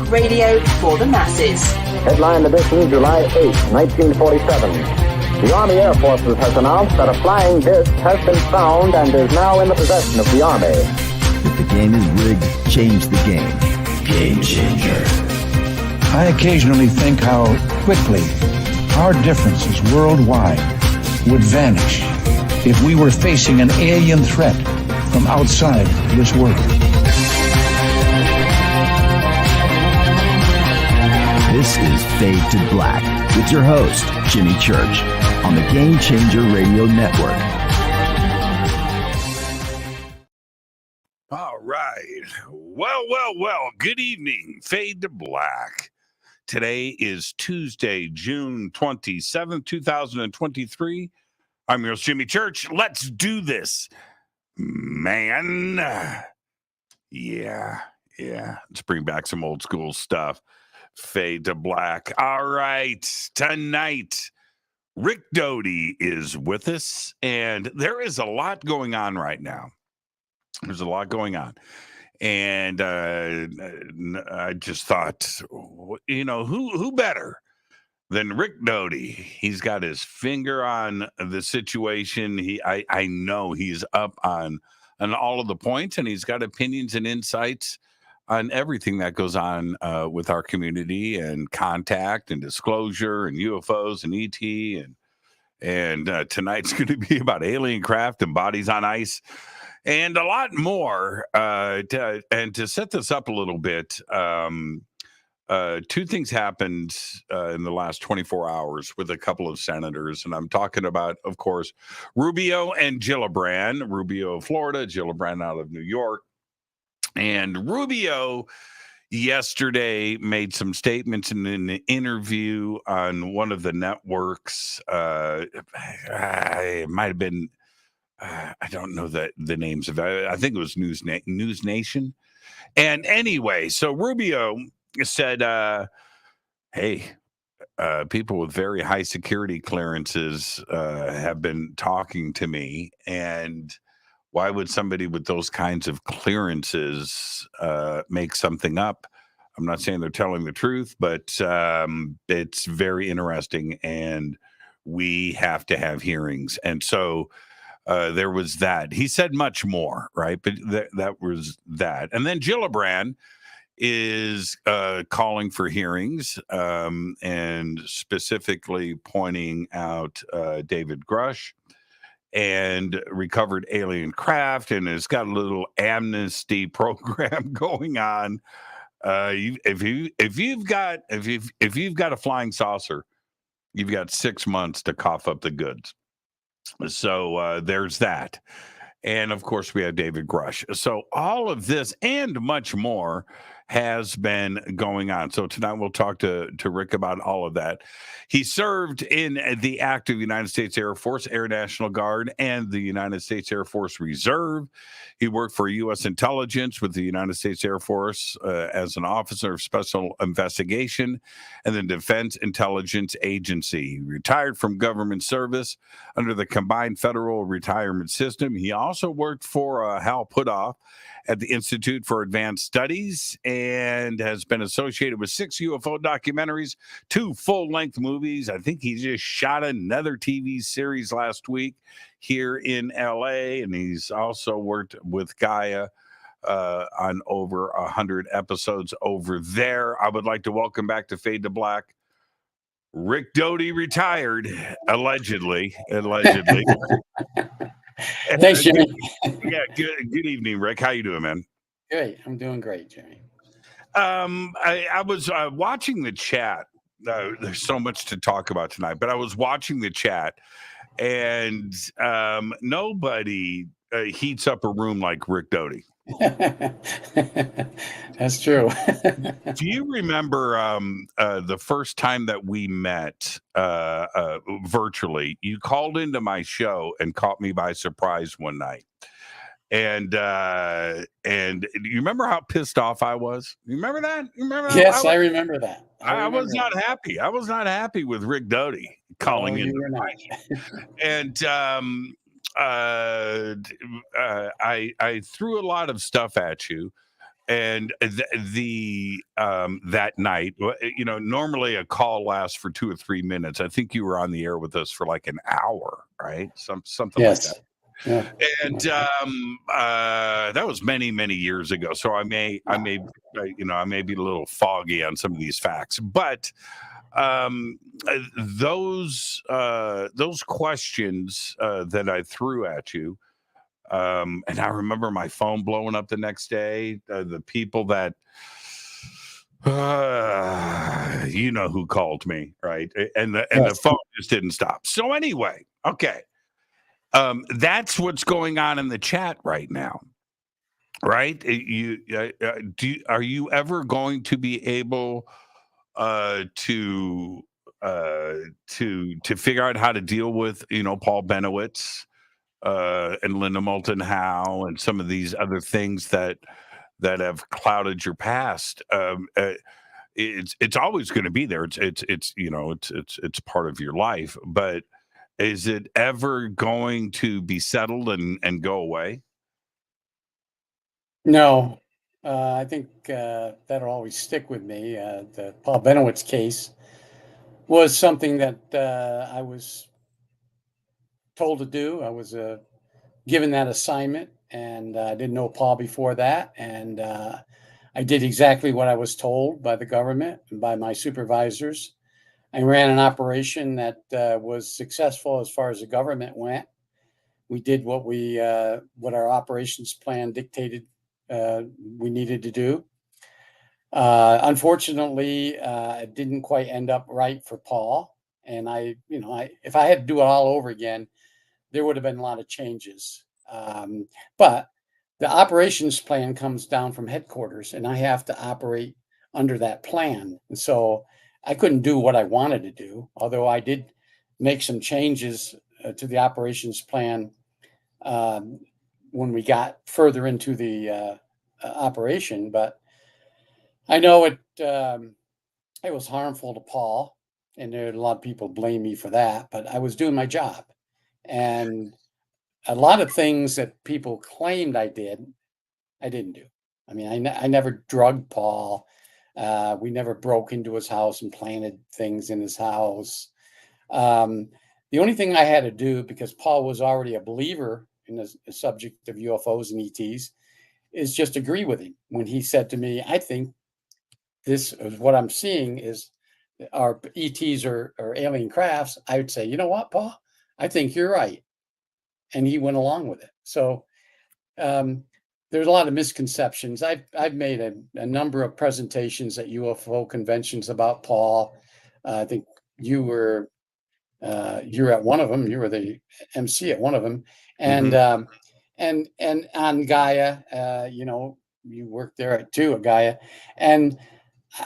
Radio for the masses. Headline edition, July 8, 1947. The Army Air Forces has announced that a flying disc has been found and is now in the possession of the Army. If the game is rigged, change the game. Game changer. I occasionally think how quickly our differences worldwide would vanish if we were facing an alien threat from outside this world. This is Fade to Black with your host, Jimmy Church, on the Game Changer Radio Network. All right. Well. Good evening. Fade to Black. Today is Tuesday, June 27th, 2023. I'm your host, Jimmy Church. Let's do this, man. Yeah. Let's bring back some old school stuff. Fade to Black. All right. Tonight, Rick Doty is with us, and there is a lot going on right now. There's a lot going on. And I just thought, who better than Rick Doty? He's got his finger on the situation. I know he's up on all of the points, and he's got opinions and insights on everything that goes on with our community and contact and disclosure and UFOs and ET. And tonight's going to be about alien craft and bodies on ice and a lot more. To set this up a little bit, two things happened in the last 24 hours with a couple of senators. And I'm talking about, of course, Rubio and Gillibrand. Rubio of Florida, Gillibrand out of New York. And Rubio yesterday made some statements in an interview on one of the networks. It might have been, I don't know the names of it. I think it was News Nation. And anyway, so Rubio said, hey, people with very high security clearances have been talking to me, and why would somebody with those kinds of clearances make something up? I'm not saying they're telling the truth, but it's very interesting, and we have to have hearings. And so there was that. He said much more, right? But that was that. And then Gillibrand is calling for hearings and specifically pointing out David Grusch and recovered alien craft, and has got a little amnesty program going on. If you've got a flying saucer, you've got 6 months to cough up the goods. So there's that. And of course, we have David Grusch. So all of this and much more has been going on. So tonight we'll talk to Rick about all of that. He served in the active United States Air Force, Air National Guard, and the United States Air Force Reserve. He worked for U.S. intelligence with the United States Air Force as an officer of special investigation and the Defense Intelligence Agency. He retired from government service under the combined federal retirement system. He also worked for Hal Puthoff at the Institute for Advanced Studies and has been associated with 6 UFO documentaries, 2 full-length movies. I think he just shot another TV series last week here in LA, and he's also worked with Gaia on over 100 episodes over there. I would like to welcome back to Fade to Black, Rick Doty, retired, allegedly. Thanks, Jimmy. Yeah, good evening, Rick. How you doing, man? Great. I'm doing great, Jimmy. I was watching the chat. There's so much to talk about tonight, but I was watching the chat, and nobody heats up a room like Rick Doty. That's true. Do you remember the first time that we met virtually? You called into my show and caught me by surprise one night. And you remember how pissed off I was? You remember that? Yes, I remember that. I was not happy. I was not happy with Rick Doty calling in. And I threw a lot of stuff at you, And that night, normally a call lasts for 2 or 3 minutes. I think you were on the air with us for like an hour, right? Something like that. Yeah. And that was many, many years ago. So I may be a little foggy on some of these facts, but those questions that I threw at you. And I remember my phone blowing up the next day. The people that, who called me, right? And the phone just didn't stop. So anyway, okay. That's what's going on in the chat right now, right? Are you ever going to be able to figure out how to deal with Paul Benowitz? And Linda Moulton Howe and some of these other things that have clouded your past. It's always going to be there. It's part of your life. But is it ever going to be settled and go away? No, I think that'll always stick with me. The Paul Benowitz case was something that I was told to do. I was given that assignment, and I didn't know Paul before that. And I did exactly what I was told by the government and by my supervisors. I ran an operation that was successful as far as the government went. We did what our operations plan dictated we needed to do. Unfortunately, it didn't quite end up right for Paul. And if I had to do it all over again, there would have been a lot of changes. But the operations plan comes down from headquarters, and I have to operate under that plan. And so I couldn't do what I wanted to do, although I did make some changes to the operations plan when we got further into the operation. But I know it was harmful to Paul, and there are a lot of people blame me for that, but I was doing my job. And a lot of things that people claimed I didn't do. I mean, I never drugged Paul. We never broke into his house and planted things in his house. The only thing I had to do, because Paul was already a believer in the subject of UFOs and ETs, is just agree with him when he said to me, I think this is what I'm seeing is our ETs or alien crafts. I would say, you know what, Paul? I think you're right. And he went along with it. So there's a lot of misconceptions. I've made a number of presentations at UFO conventions about Paul. I think you're at one of them. You were the MC at one of them. And and on Gaia, you worked there too at Gaia. And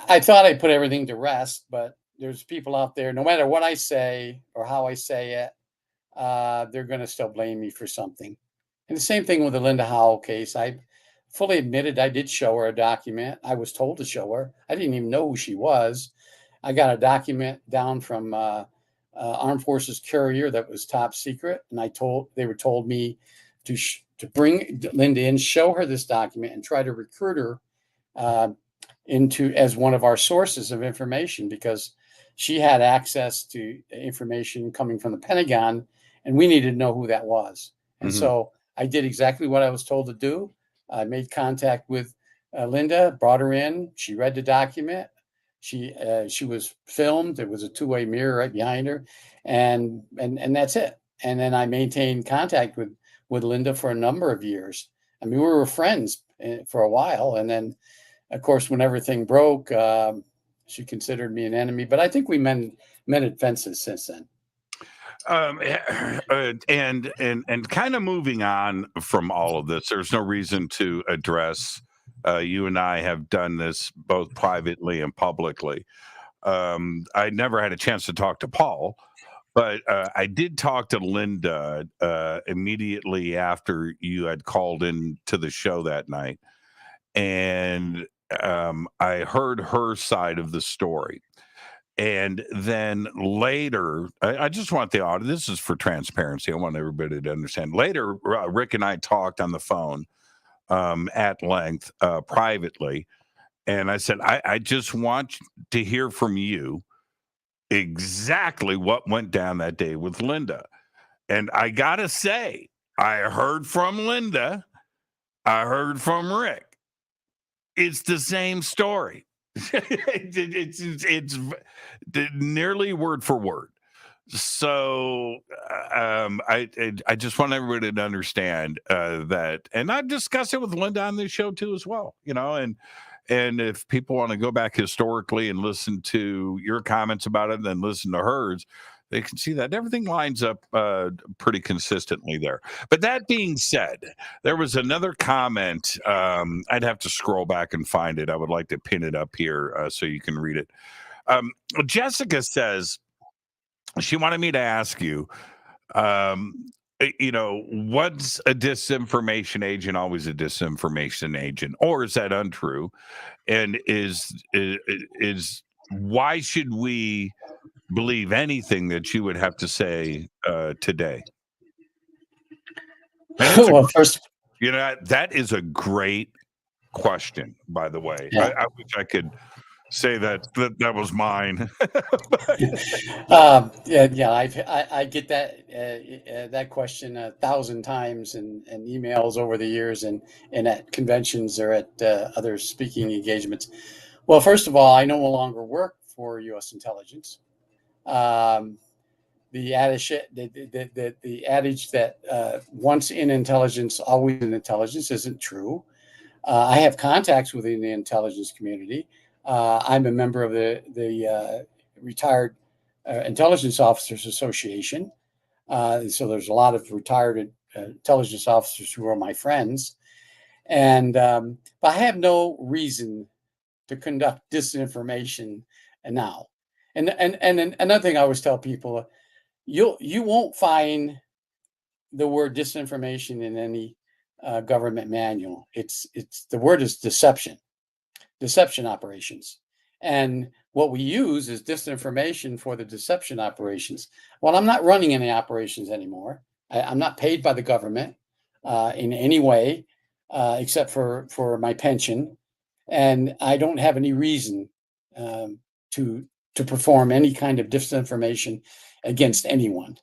I thought I put everything to rest, but there's people out there, no matter what I say or how I say it, they're going to still blame me for something. And the same thing with the Linda Howell case. I fully admitted I did show her a document. I was told to show her. I didn't even know who she was. I got a document down from Armed Forces Courier that was top secret, and they were told me to bring Linda in, show her this document, and try to recruit her as one of our sources of information, because she had access to information coming from the Pentagon, and we needed to know who that was. And so I did exactly what I was told to do. I made contact with Linda, brought her in. She read the document. She was filmed. There was a two-way mirror right behind her, and that's it. And then I maintained contact with Linda for a number of years. I mean, we were friends for a while, and then, of course, when everything broke, she considered me an enemy. But I think we mended fences since then. And kind of moving on from all of this, there's no reason to address. You and I have done this both privately and publicly. I never had a chance to talk to Paul, but I did talk to Linda immediately after you had called in to the show that night. And I heard her side of the story. And then later, I just want the audience, this is for transparency. I want everybody to understand. Later, Rick and I talked on the phone at length privately. And I said, I just want to hear from you exactly what went down that day with Linda. And I got to say, I heard from Linda. I heard from Rick. It's the same story. it's nearly word for word. So I just want everybody to understand that, and I've discussed it with Linda on this show too as well. And if people want to go back historically and listen to your comments about it, and then listen to hers, they can see that everything lines up pretty consistently there. But that being said, there was another comment. I'd have to scroll back and find it. I would like to pin it up here so you can read it. Jessica says she wanted me to ask you, what's a disinformation agent always a disinformation agent, or is that untrue? And is why should we believe anything that you would have to say today? Well, first, that is a great question, by the way. Yeah. I wish I could say that was mine. I get that question 1,000 times in emails over the years, and at conventions or at other speaking engagements. Well, first of all, I no longer work for U.S. intelligence. The adage that once in intelligence, always in intelligence isn't true. I have contacts within the intelligence community. I'm a member of the Retired Intelligence Officers Association. So there's a lot of retired intelligence officers who are my friends. And but I have no reason to conduct disinformation now. And another thing I always tell people, you won't find the word disinformation in any government manual. It's the word is deception operations. And what we use is disinformation for the deception operations. Well, I'm not running any operations anymore. I'm not paid by the government in any way except for my pension. And I don't have any reason to perform any kind of disinformation against anyone.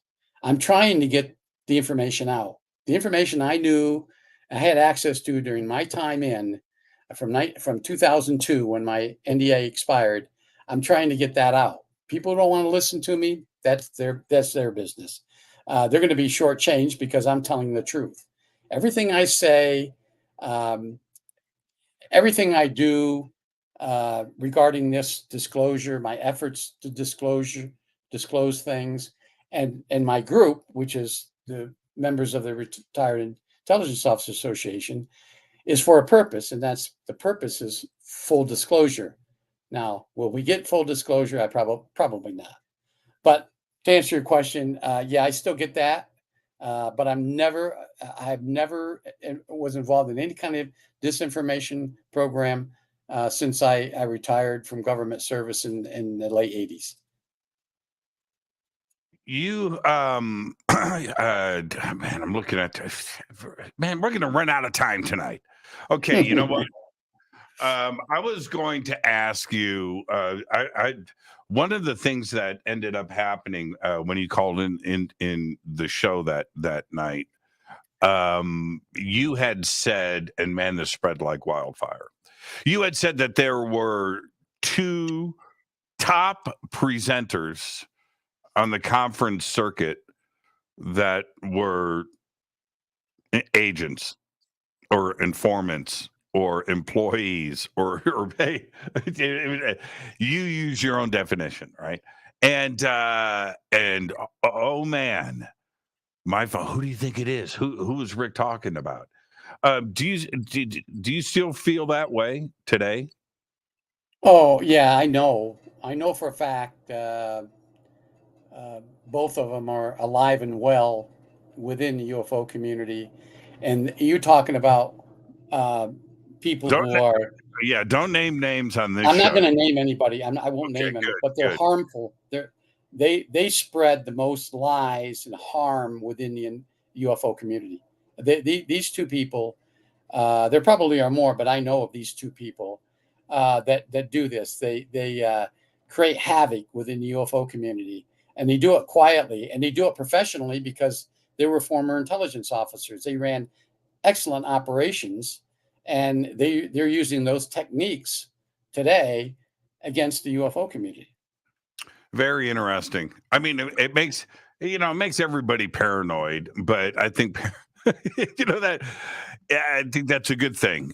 I'm trying to get the information out. The information I knew I had access to during my time in from 2002 when my NDA expired. I'm trying to get that out. People don't want to listen to me. That's their business. They're going to be shortchanged because I'm telling the truth. Everything I say, everything I do regarding this disclosure, my efforts to disclose things, and my group, which is the members of the Retired Intelligence Officers Association, is for a purpose, and that's the purpose is full disclosure. Now, will we get full disclosure? Probably not. But to answer your question, yeah, I still get that, but I've never was involved in any kind of disinformation program since I retired from government service in the late 80s. You, man, I'm looking at, man, we're going to run out of time tonight. Okay, you know what? I was going to ask you, one of the things that ended up happening when you called in the show that night, you had said, and man, this spread like wildfire. You had said that there were two top presenters on the conference circuit that were agents or informants or employees or hey, you use your own definition, right? And oh man, my phone. Who do you think it is? Who is Rick talking about? Do you still feel that way today? Oh yeah, I know for a fact. Both of them are alive and well within the UFO community, and you're talking about people who are. Yeah, don't name names on this. I'm not going to name anybody. I won't name them, but they're harmful. They spread the most lies and harm within the UFO community. These two people There probably are more, but I know of these two people that do this. They create havoc within the UFO community, and they do it quietly, and they do it professionally because they were former intelligence officers. They ran excellent operations, and they're using those techniques today against the UFO community. Very interesting. I mean, it makes it makes everybody paranoid, but I think that I think that's a good thing.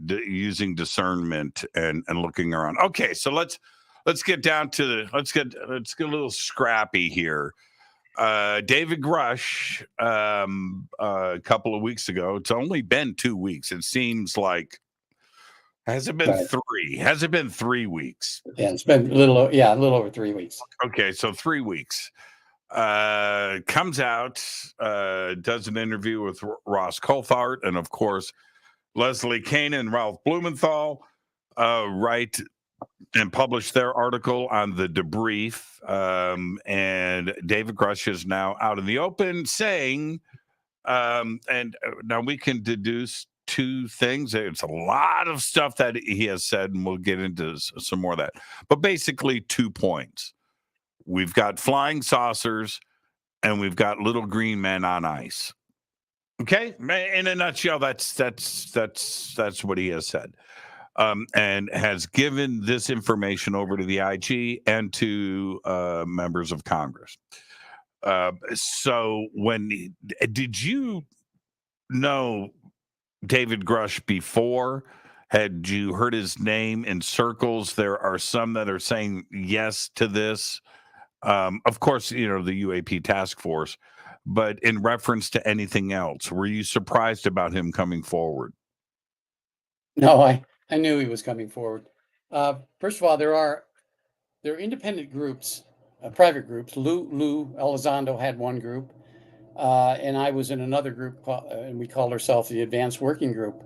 Using discernment and looking around. Okay, so let's get down to let's get a little scrappy here. David Grusch, a couple of weeks ago. It's only been 2 weeks. It seems like. Has it been three? Has it been 3 weeks? Yeah, it's been a little over 3 weeks. Okay, so 3 weeks. Comes out, does an interview with Ross Coulthart, and of course, Leslie Kane and Ralph Blumenthal write and publish their article on the debrief. And David Grusch is now out in the open saying, and now we can deduce two things. It's a lot of stuff that he has said, and we'll get into some more of that. But basically, 2 points. We've got flying saucers, and we've got little green men on ice. Okay, in a nutshell, that's what he has said, and has given this information over to the IG and to members of Congress. So, did you know David Grusch before? Had you heard his name in circles? There are some that are saying yes to this. Of course, the UAP task force, but in reference to anything else, were you surprised about him coming forward? No, I knew he was coming forward. First of all, there are independent groups, private groups. Lou Elizondo had one group, and I was in another group, and we called ourselves the Advanced Working Group.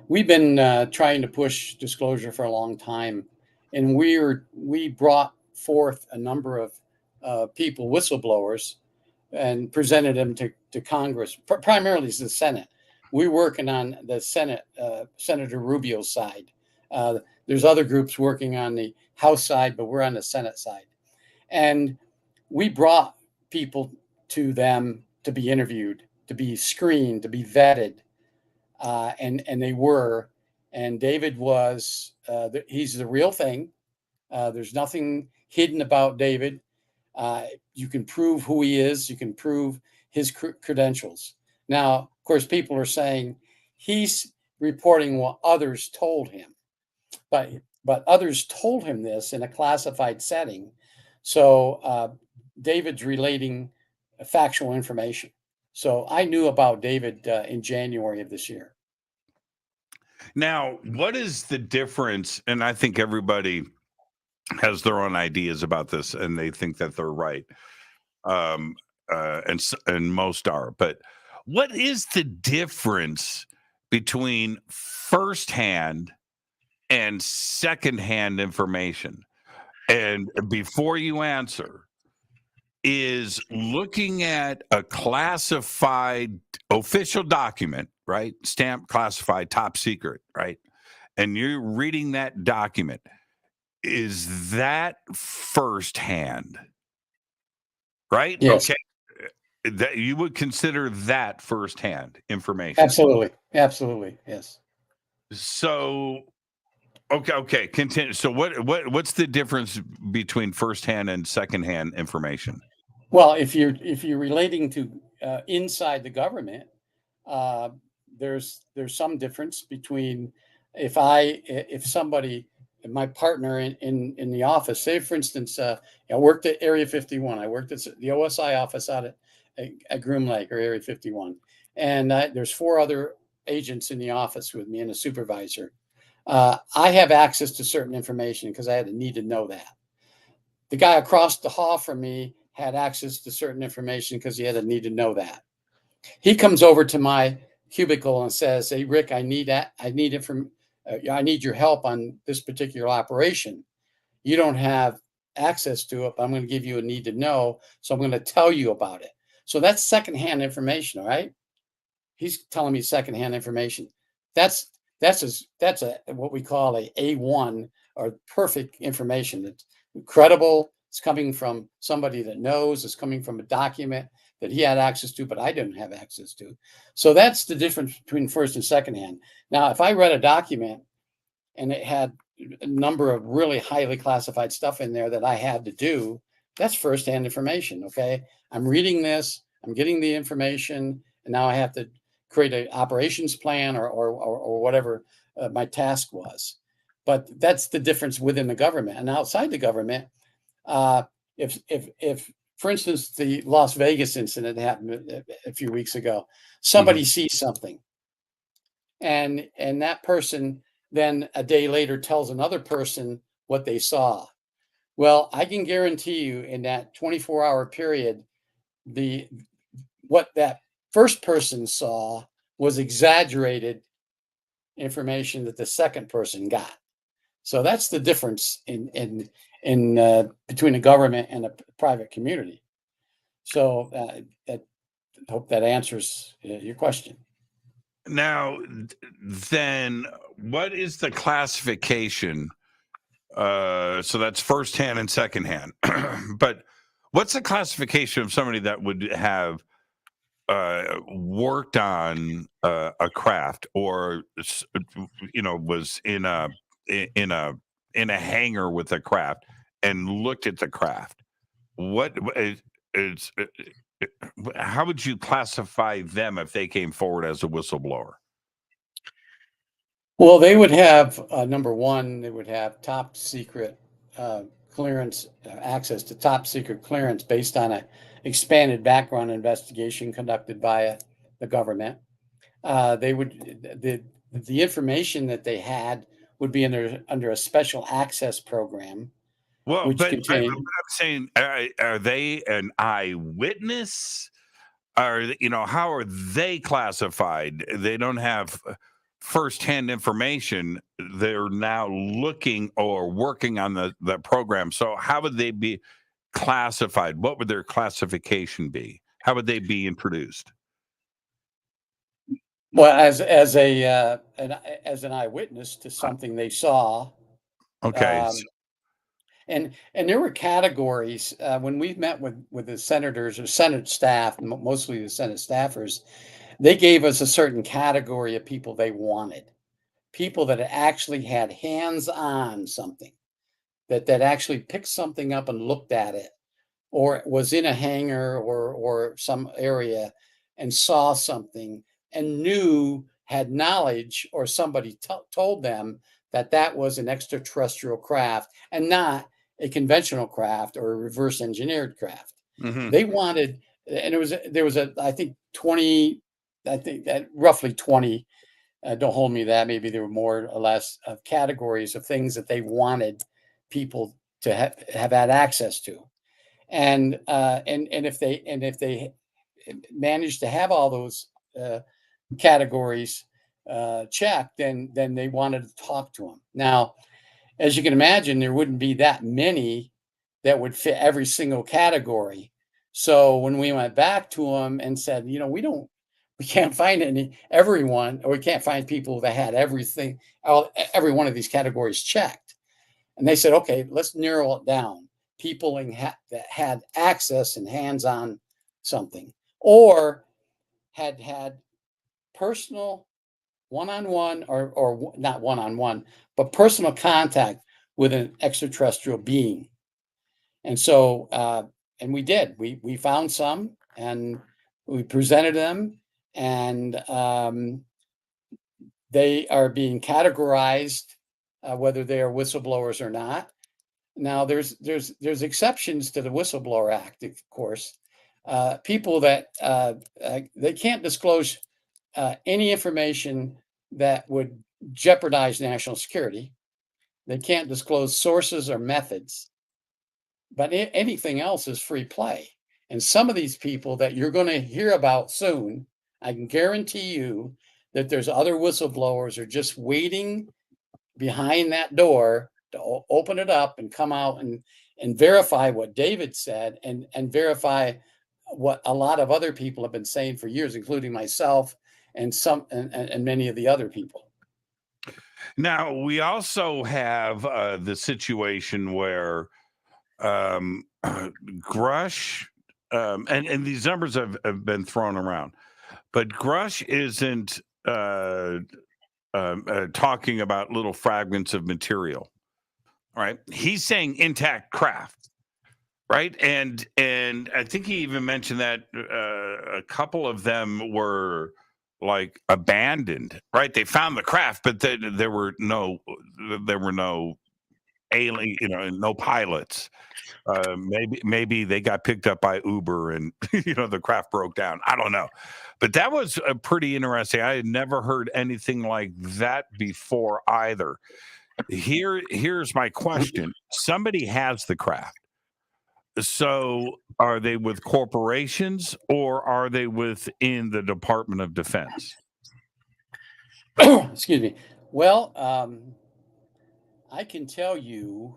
We've been trying to push disclosure for a long time, and we brought forth a number of people, whistleblowers, and presented them to Congress, primarily to the Senate. We're working on the Senate, Senator Rubio's side. There's other groups working on the House side, but we're on the Senate side. And we brought people to them to be interviewed, to be screened, to be vetted. And they were. And David was, he's the real thing. There's nothing hidden about David. You can prove who he is. You can prove his credentials. Now, of course, people are saying he's reporting what others told him, but others told him this in a classified setting. So David's relating factual information. So I knew about David in January of this year. Now, what is the difference? And I think everybody has their own ideas about this, and they think that they're right, and most are. But what is the difference between firsthand and secondhand information? And before you answer, is looking at a classified official document, right? Stamped, classified, top secret, right? And you're reading that document. Is that firsthand? Right? Yes. Okay. That you would consider that firsthand information. Absolutely. Yes. So okay. Continue. So what's the difference between firsthand and secondhand information? Well, if you're relating to inside the government, there's some difference between if somebody, my partner in the office, say for instance, I worked at Area 51. I worked at the OSI office out at Groom Lake or Area 51, and there's 4 other agents in the office with me and a supervisor. I have access to certain information because I had a need to know that. The guy across the hall from me had access to certain information because he had a need to know that. He comes over to my cubicle and says, "Hey, Rick, I need your help on this particular operation. You don't have access to it, but I'm going to give you a need to know, so I'm going to tell you about it." So that's secondhand information, all right? he's telling me secondhand information. That's what we call a A1, or perfect information. That's credible. It's coming from somebody that knows. It's coming from a document that he had access to, but I didn't have access to. So that's the difference between first and secondhand. Now, if I read a document and it had a number of really highly classified stuff in there that I had to do, that's firsthand information. Okay, I'm reading this, I'm getting the information, and now I have to create an operations plan or whatever my task was. But that's the difference within the government and outside the government. If for instance, the Las Vegas incident happened a few weeks ago, somebody sees something, and that person then a day later tells another person what they saw. Well, I can guarantee you in that 24-hour period, what that first person saw was exaggerated information that the second person got. So that's the difference in between a government and a private community. So I hope that answers your question. Now, then, what is the classification? So that's firsthand and secondhand. But what's the classification of somebody that would have worked on a craft, or was in a hangar with a craft and looked at the craft? What is how would you classify them if they came forward as a whistleblower? Well, they would have number one, they would have top secret clearance, access to top secret clearance based on an expanded background investigation conducted by the government. They would the information that they had would be under a special access program. Well, which but contained, I'm saying, are they an eyewitness? How are they classified? They don't have firsthand information. They're now looking or working on the program. So how would they be classified? What would their classification be? How would they be introduced? well, as an eyewitness to something they saw. Okay. And there were categories when we met with the senators or Senate staff, mostly the Senate staffers. They gave us a certain category of people they wanted, people that actually had hands-on something, that actually picked something up and looked at it, or was in a hangar or some area and saw something and had knowledge, or somebody told them that was an extraterrestrial craft and not a conventional craft or a reverse engineered craft. They wanted, and there was I think 20, roughly 20, don't hold me that, maybe there were more or less of categories of things that they wanted people to have had access to. And if they managed to have all those categories checked, then they wanted to talk to them. Now, as you can imagine, there wouldn't be that many that would fit every single category. So when we went back to them and said, we can't find everyone, or we can't find people that had every one of these categories checked. And they said, okay, let's narrow it down. People that had access and hands-on something, or had personal one-on-one, or not one-on-one, but personal contact with an extraterrestrial being. And so, and we did. We found some, and we presented them, and they are being categorized, whether they are whistleblowers or not. Now, there's exceptions to the Whistleblower Act, of course. People that they can't disclose any information that would jeopardize national security. They can't disclose sources or methods, but anything else is free play. And some of these people that you're going to hear about soon, I can guarantee you that there's other whistleblowers are just waiting behind that door to open it up and come out and verify what David said, and verify what a lot of other people have been saying for years, including myself and many of the other people. Now, we also have the situation where Grusch, and these numbers have been thrown around, but Grusch isn't talking about little fragments of material, right? He's saying intact craft, right? And I think he even mentioned that a couple of them were like abandoned, right? They found the craft, but there were no alien, no pilots. Maybe they got picked up by Uber and the craft broke down. I don't know, but that was pretty interesting. I had never heard anything like that before either. Here's my question: somebody has the craft. So are they with corporations or are they within the Department of Defense? Excuse me. Well, I can tell you,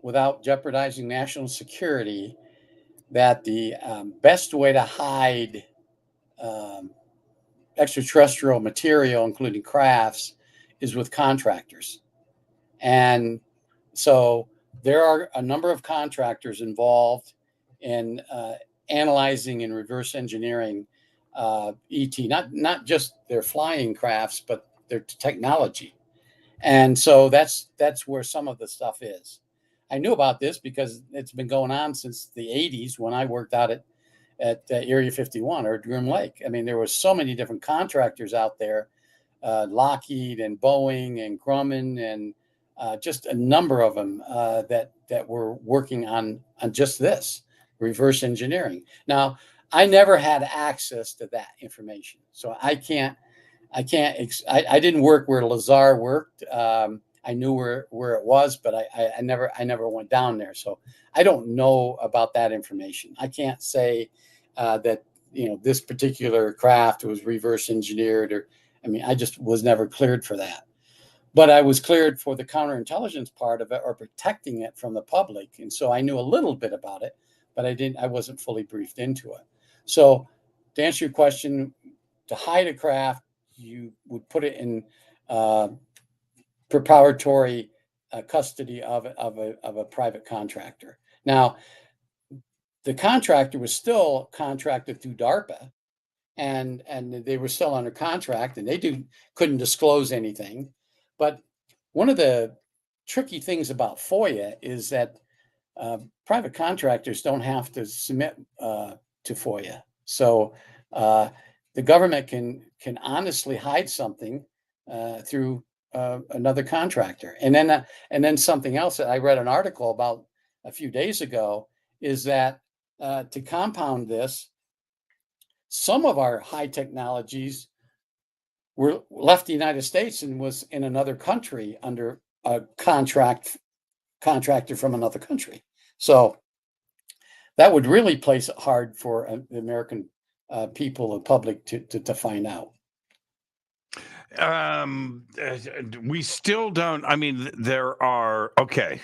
without jeopardizing national security, that the best way to hide extraterrestrial material, including crafts, is with contractors. And so there are a number of contractors involved in analyzing and reverse engineering ET, not just their flying crafts, but their technology. And so that's where some of the stuff is. I knew about this because it's been going on since the 80s when I worked out at Area 51 or Groom Lake. I mean, there were so many different contractors out there, Lockheed and Boeing and Grumman and just a number of them that were working on just this reverse engineering. Now, I never had access to that information, so I didn't work where Lazar worked. I knew where it was, but I never went down there, so I don't know about that information. I can't say that this particular craft was reverse engineered, I just was never cleared for that. But I was cleared for the counterintelligence part of it, or protecting it from the public, and so I knew a little bit about it, but I wasn't fully briefed into it. So, to answer your question, to hide a craft, you would put it in proprietary custody of a private contractor. Now, the contractor was still contracted through DARPA, and they were still under contract, and they couldn't disclose anything. But one of the tricky things about FOIA is that private contractors don't have to submit to FOIA. So the government can honestly hide something through another contractor. And then something else that I read an article about a few days ago is that to compound this, some of our high technologies were left the United States and was in another country under a contractor from another country. So that would really place it hard for the American people, the public, to find out. We still don't. I mean, there are. Okay,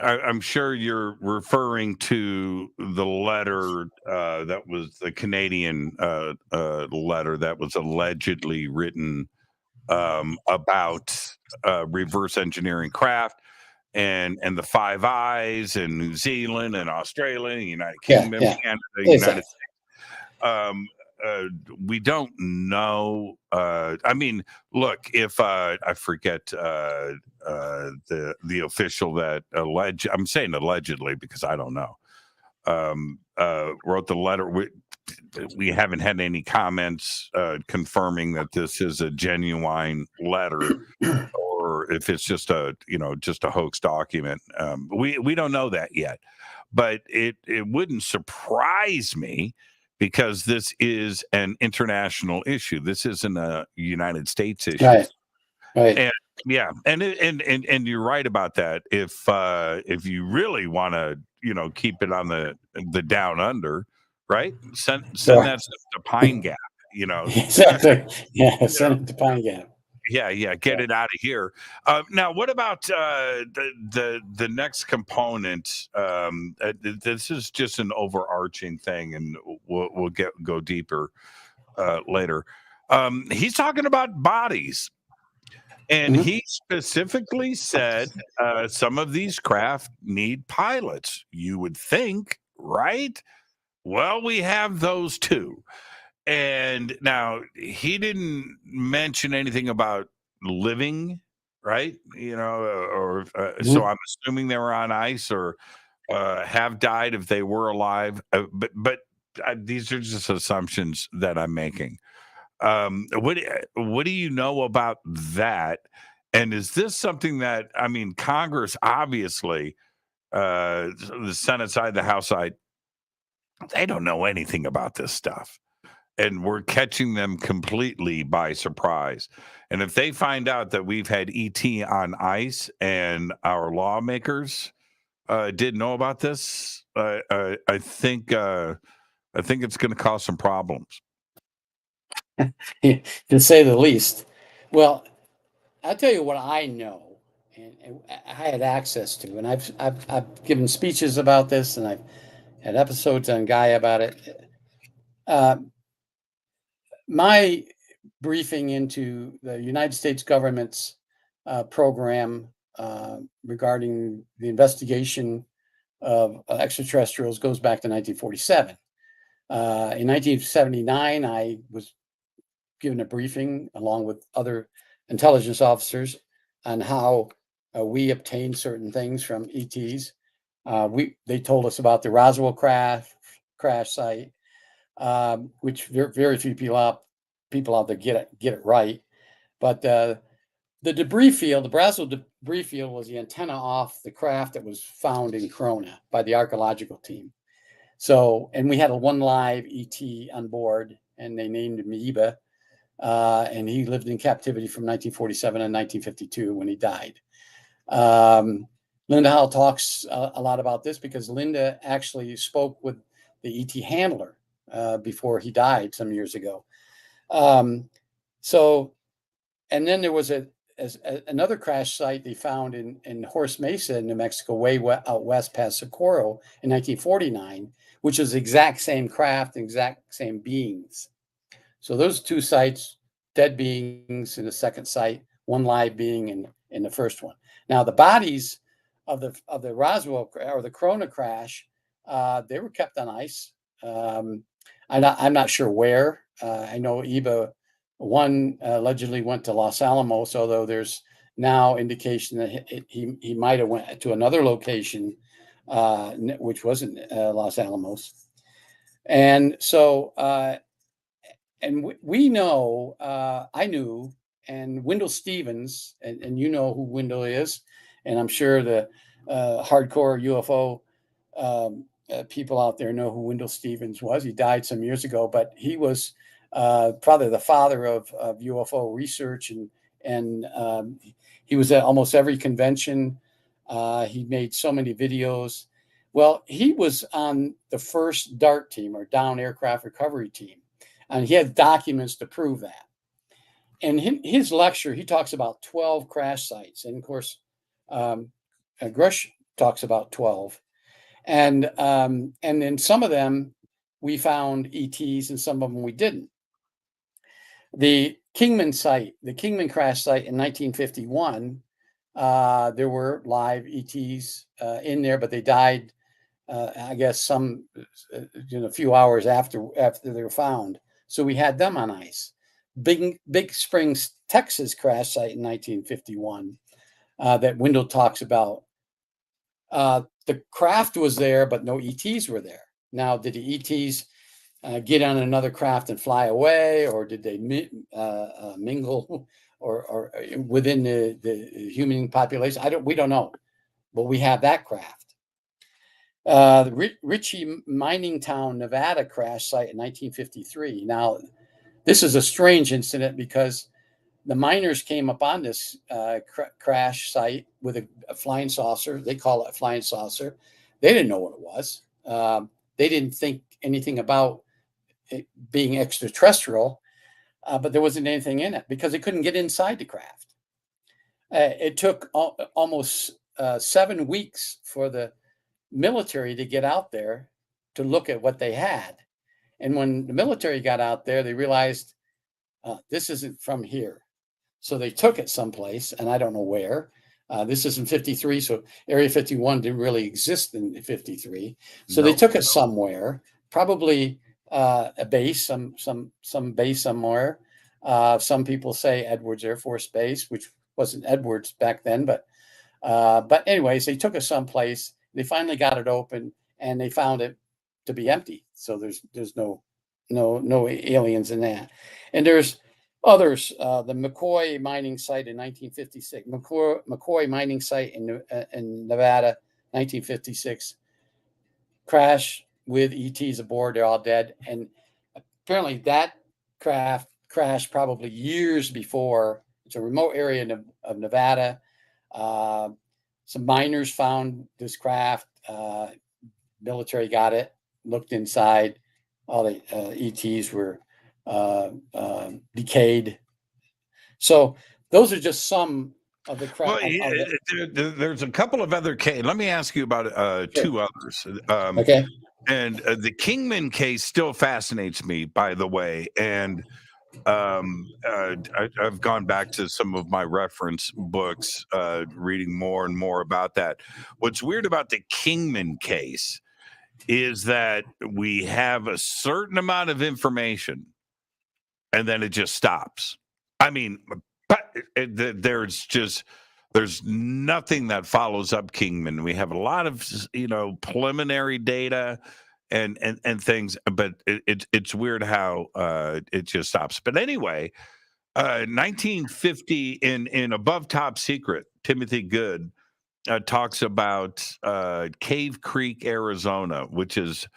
I'm sure you're referring to the letter that was the Canadian letter that was allegedly written about reverse engineering craft and the Five Eyes and New Zealand and Australia and United Kingdom, Canada, United States. We don't know. I mean, look, if I forget the official that I'm saying allegedly because I don't know, wrote the letter. We haven't had any comments confirming that this is a genuine letter or if it's just a hoax document. We don't know that yet, but it wouldn't surprise me because this is an international issue. This isn't a United States issue. Right. And yeah, and you're right about that. If you really want to, keep it on the down under, right? Send that to Pine Gap, Exactly. Yeah, send it to Pine Gap. get it out of here. Now, what about the next component? This is just an overarching thing, and we'll go deeper later. He's talking about bodies, and he specifically said some of these craft need pilots. You would think, right? Well, we have those too. And now he didn't mention anything about living, right? So I'm assuming they were on ice or have died if they were alive. But these are just assumptions that I'm making. What do you know about that? And is this something that, I mean, Congress obviously, the Senate side, the House side, they don't know anything about this stuff. And we're catching them completely by surprise. And if they find out that we've had ET on ice and our lawmakers didn't know about this, I think it's going to cause some problems. To say the least. Well, I'll tell you what I know, and I had access to, and I've given speeches about this, and I've had episodes on Gaia about it. My briefing into the United States government's program regarding the investigation of extraterrestrials goes back to 1947. In 1979, I was given a briefing along with other intelligence officers on how we obtained certain things from ETs. They told us about the Roswell crash site, which very few people out there get it right. But the debris field, the Roswell debris field, was the antenna off the craft that was found in Corona by the archaeological team. So, and we had one live ET on board, and they named him Eba, and he lived in captivity from 1947 and 1952 when he died. Linda Howell talks a lot about this because Linda actually spoke with the ET handler before he died some years ago. So, and then there was another crash site they found in Horse Mesa, New Mexico, way out west past Socorro in 1949, which is the exact same craft, exact same beings. So those two sites, dead beings in the second site, one live being in the first one. Now the bodies of the Roswell or the Corona crash, they were kept on ice. I'm not sure where. I know Eba one allegedly went to Los Alamos, although there's now indication that he might have went to another location, which wasn't Los Alamos. And so, and we know, I knew, and Wendell Stevens, and you know who Wendell is, and I'm sure the hardcore UFO people out there know who Wendell Stevens was. He died some years ago, but he was probably the father of UFO research, and he was at almost every convention. He made so many videos. Well, he was on the first DART team, or Down Aircraft Recovery Team, and he had documents to prove that. And his lecture, he talks about 12 crash sites, and of course, Grusch talks about 12, and then some of them we found ETs, and some of them we didn't. The Kingman site, the Kingman crash site in 1951, there were live ETs in there, but they died, I guess, some a few hours after they were found. So we had them on ice. Big Springs, Texas crash site in 1951 that Wendell talks about. The craft was there, but no ETs were there. Now, did the ETs get on another craft and fly away, or did they mingle or within the human population? We don't know, but we have that craft. The Ritchie mining town, Nevada crash site in 1953. Now, this is a strange incident because the miners came up on this crash site with a flying saucer. They call it a flying saucer. They didn't know what it was. They didn't think anything about it being extraterrestrial. but there wasn't anything in it because they couldn't get inside the craft. It took almost 7 weeks for the military to get out there to look at what they had. And when the military got out there, they realized this isn't from here. So they took it someplace, and I don't know where. This is in 53, so Area 51 didn't really exist in 53. So they took it somewhere, probably a base, some base somewhere. Some people say Edwards Air Force Base, which wasn't Edwards back then, but anyways, they took it someplace. They finally got it open, and they found it to be empty. So there's no aliens in that. And there's others. The McCoy mining site in 1956. McCoy mining site in Nevada, 1956. Crash with ETs aboard. They're all dead. And apparently that craft crashed probably years before. It's a remote area of Nevada. Some miners found this craft. Military got it, looked inside. All the ETs were decayed. So those are just some of the craft. Well, there's a couple of other cases. Let me ask you about two others. Okay. And the Kingman case still fascinates me, by the way. And I've gone back to some of my reference books, reading more and more about that. What's weird about the Kingman case is that we have a certain amount of information and then it just stops. I mean, but there's nothing that follows up Kingman. We have a lot of, preliminary data and things, but it's weird how it just stops. But anyway, 1950 in Above Top Secret, Timothy Good talks about Cave Creek, Arizona, which is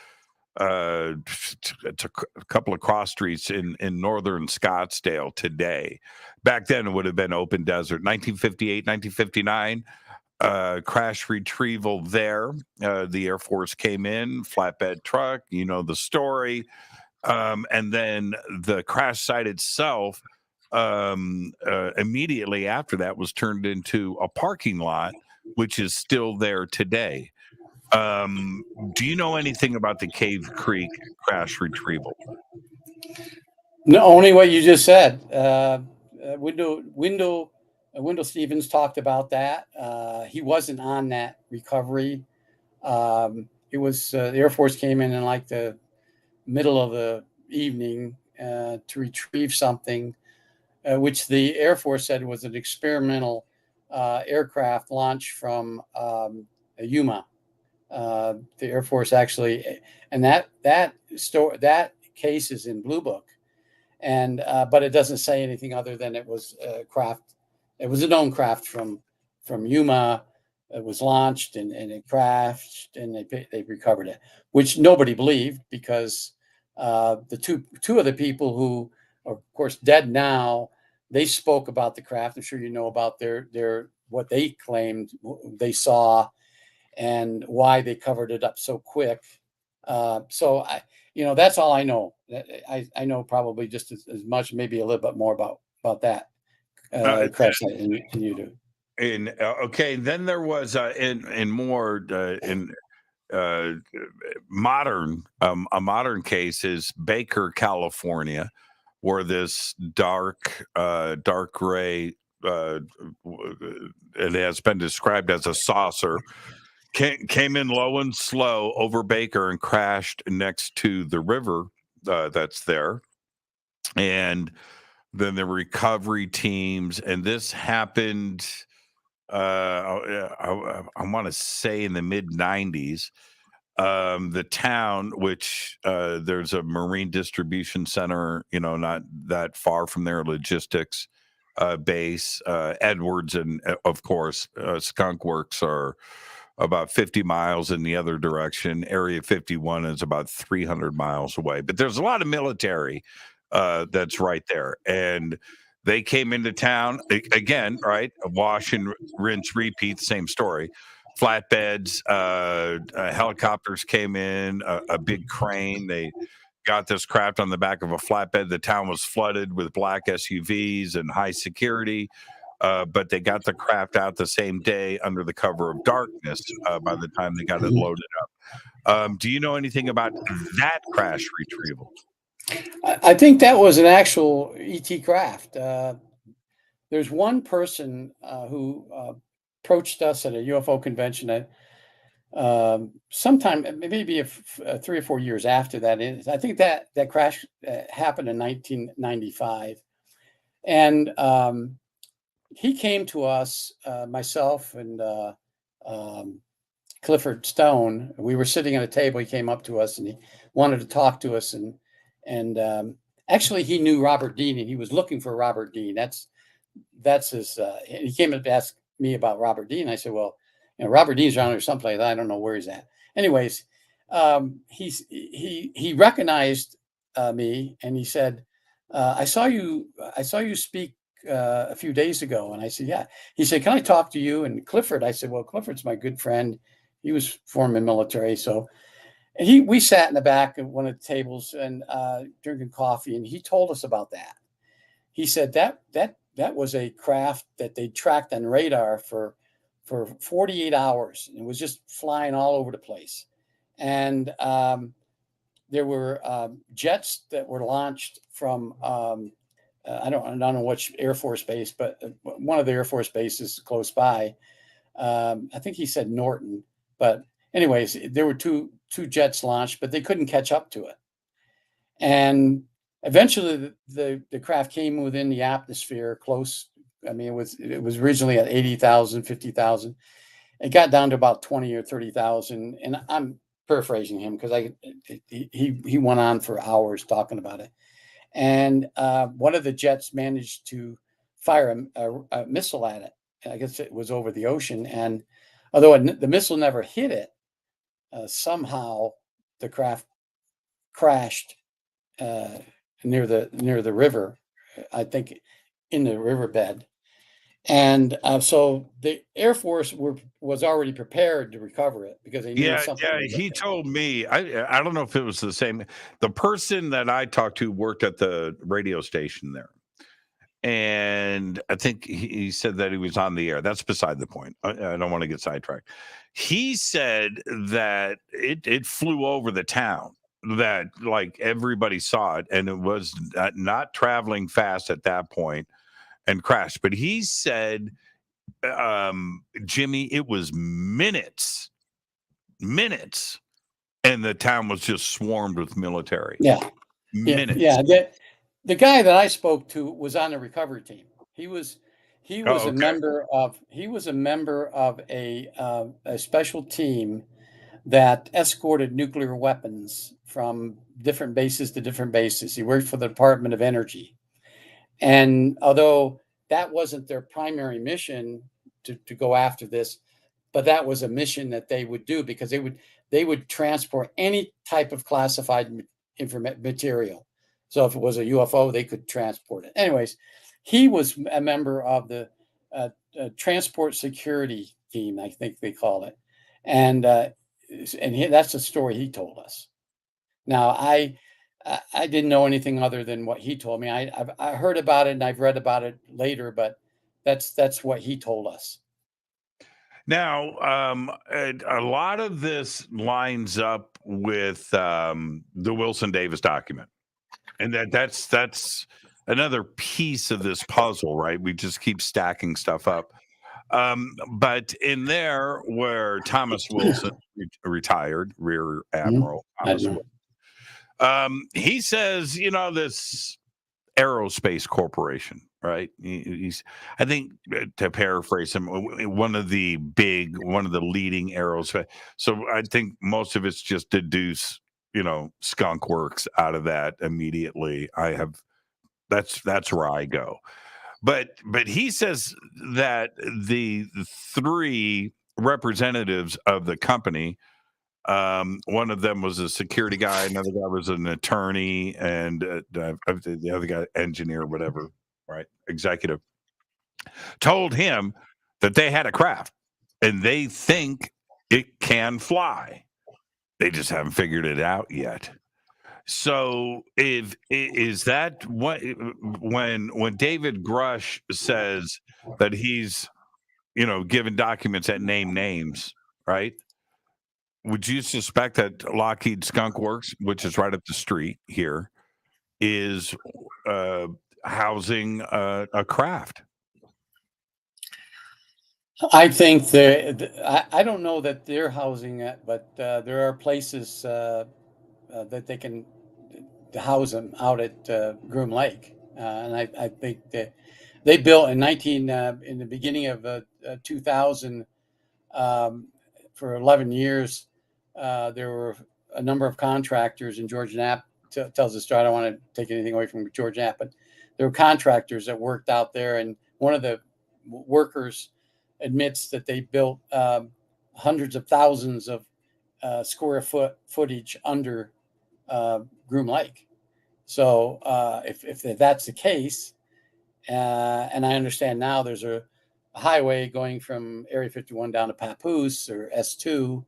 it's a couple of cross streets in northern Scottsdale today. Back then, it would have been open desert. 1958, 1959. Crash retrieval there. The Air Force came in, flatbed truck, the story. And then the crash site itself, immediately after that, was turned into a parking lot, which is still there today. Do you know anything about the Cave Creek crash retrieval? No, only what you just said. Wendell Stevens talked about that. He wasn't on that recovery. It was the Air Force came in like the middle of the evening to retrieve something, which the Air Force said was an experimental aircraft launch from Yuma. The Air Force actually, and that case is in Blue Book, and but it doesn't say anything other than it was a craft. It was a known craft from Yuma. It was launched and it crashed, and they recovered it, which nobody believed because the two of the people who are of course dead now, they spoke about the craft. I'm sure you know about their what they claimed they saw and why they covered it up so quick. So that's all I know. I know probably just as much, maybe a little bit more about that crash site than you do. Okay, then there was in more modern a modern case is Baker, California, where this dark gray it has been described as a saucer came in low and slow over Baker and crashed next to the river that's there. And then the recovery teams, and this happened I want to say in the mid 90s. The town, which there's a marine distribution center, not that far from their logistics base. Edwards and of course Skunk Works are about 50 miles in the other direction. Area 51 is about 300 miles away, but there's a lot of military that's right there. And they came into town again, right? Wash and rinse, repeat, same story. Flatbeds, helicopters came in, a big crane. got this craft on the back of a flatbed. The town was flooded with black SUVs and high security, but they got the craft out the same day under the cover of darkness by the time they got it loaded up. Do you know anything about that crash retrieval? I think that was an actual ET craft. There's one person who approached us at a UFO convention at sometime, maybe 3 or 4 years after that. I think that crash happened in 1995. And he came to us, myself and Clifford Stone. We were sitting at a table. He came up to us and he wanted to talk to us. And actually, he knew Robert Dean, and he was looking for Robert Dean. That's his. He came to ask me about Robert Dean. I said, well, Robert Dean's around here someplace. I don't know where he's at. Anyways, he recognized me, and he said, I saw you speak a few days ago. And I said, yeah. He said, can I talk to you? And Clifford, I said, well, Clifford's my good friend. He was former military. So we sat in the back of one of the tables and drinking coffee, and he told us about that. He said that was a craft that they tracked on radar for 48 hours. It was just flying all over the place. And there were jets that were launched from, I don't know which Air Force base, but one of the Air Force bases close by. I think he said Norton. But anyways, there were two jets launched, but they couldn't catch up to it. And eventually the craft came within the atmosphere close. I mean, it was originally at 80,000, 50,000. It got down to about 20 or 30,000. And I'm paraphrasing him because he went on for hours talking about it. And one of the jets managed to fire a missile at it. I guess it was over the ocean. And although the missile never hit it, somehow the craft crashed near the river, I think in the riverbed. And so the Air Force was already prepared to recover it because they knew something. Yeah, he told me. I don't know if it was the same. The person that I talked to worked at the radio station there, and I think he said that he was on the air. That's beside the point. I don't want to get sidetracked. He said that it flew over the town, that like everybody saw it, and it was not traveling fast at that point and crashed. But he said, Jimmy, it was minutes, and the town was just swarmed with military. Yeah. Minutes. Yeah. The guy that I spoke to was on the recovery team. He was a member of a special team that escorted nuclear weapons from different bases to different bases. He worked for the Department of Energy. And although that wasn't their primary mission to go after this, but that was a mission that they would do because they would transport any type of classified material. So if it was a UFO, they could transport it. Anyways, he was a member of the transport security team, I think they call it. And that's the story he told us. Now, I didn't know anything other than what he told me. I heard about it and I've read about it later, but that's what he told us. Now, a lot of this lines up with the Wilson Davis document, and that's another piece of this puzzle, right? We just keep stacking stuff up. But in there, where Thomas Wilson retired, Rear Admiral Thomas Wilson, he says, this aerospace corporation, right? He's, I think, to paraphrase him, one of the leading aerospace. So I think most of it's just deduce, skunk works out of that immediately. That's where I go. But he says that the three representatives of the company, one of them was a security guy, another guy was an attorney, and the other guy, engineer, whatever, right? Executive, told him that they had a craft and they think it can fly. They just haven't figured it out yet. So is that what when David Grusch says that he's given documents that name names, right? Would you suspect that Lockheed Skunk Works, which is right up the street here, is housing a craft? I think I don't know that they're housing it, but there are places that they can house them out at Groom Lake, and I think that they built in in the beginning of 2000, for 11 years. There were a number of contractors, and George Knapp tells the story. I don't want to take anything away from George Knapp, but there were contractors that worked out there, and one of the workers admits that they built hundreds of thousands of square footage under Groom Lake. So if that's the case, and I understand now there's a highway going from Area 51 down to Papoose or S2,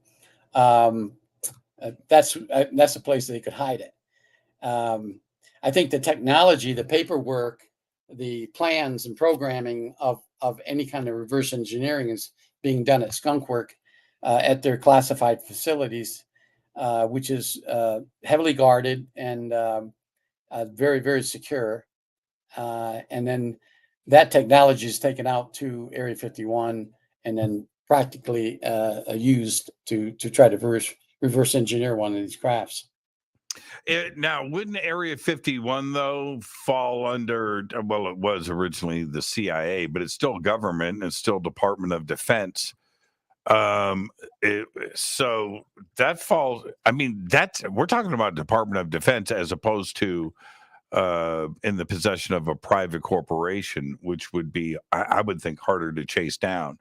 that's a place they could hide it. I think the technology, the paperwork, the plans and programming of any kind of reverse engineering is being done at Skunk Work at their classified facilities, which is heavily guarded and very, very secure. And then that technology is taken out to Area 51 and then practically used to try to reverse engineer one of these crafts. Now, wouldn't Area 51, though, fall under, well, it was originally the CIA, but it's still government, it's still Department of Defense. So that falls, I mean, we're talking about Department of Defense as opposed to in the possession of a private corporation, which would be, I would think, harder to chase down.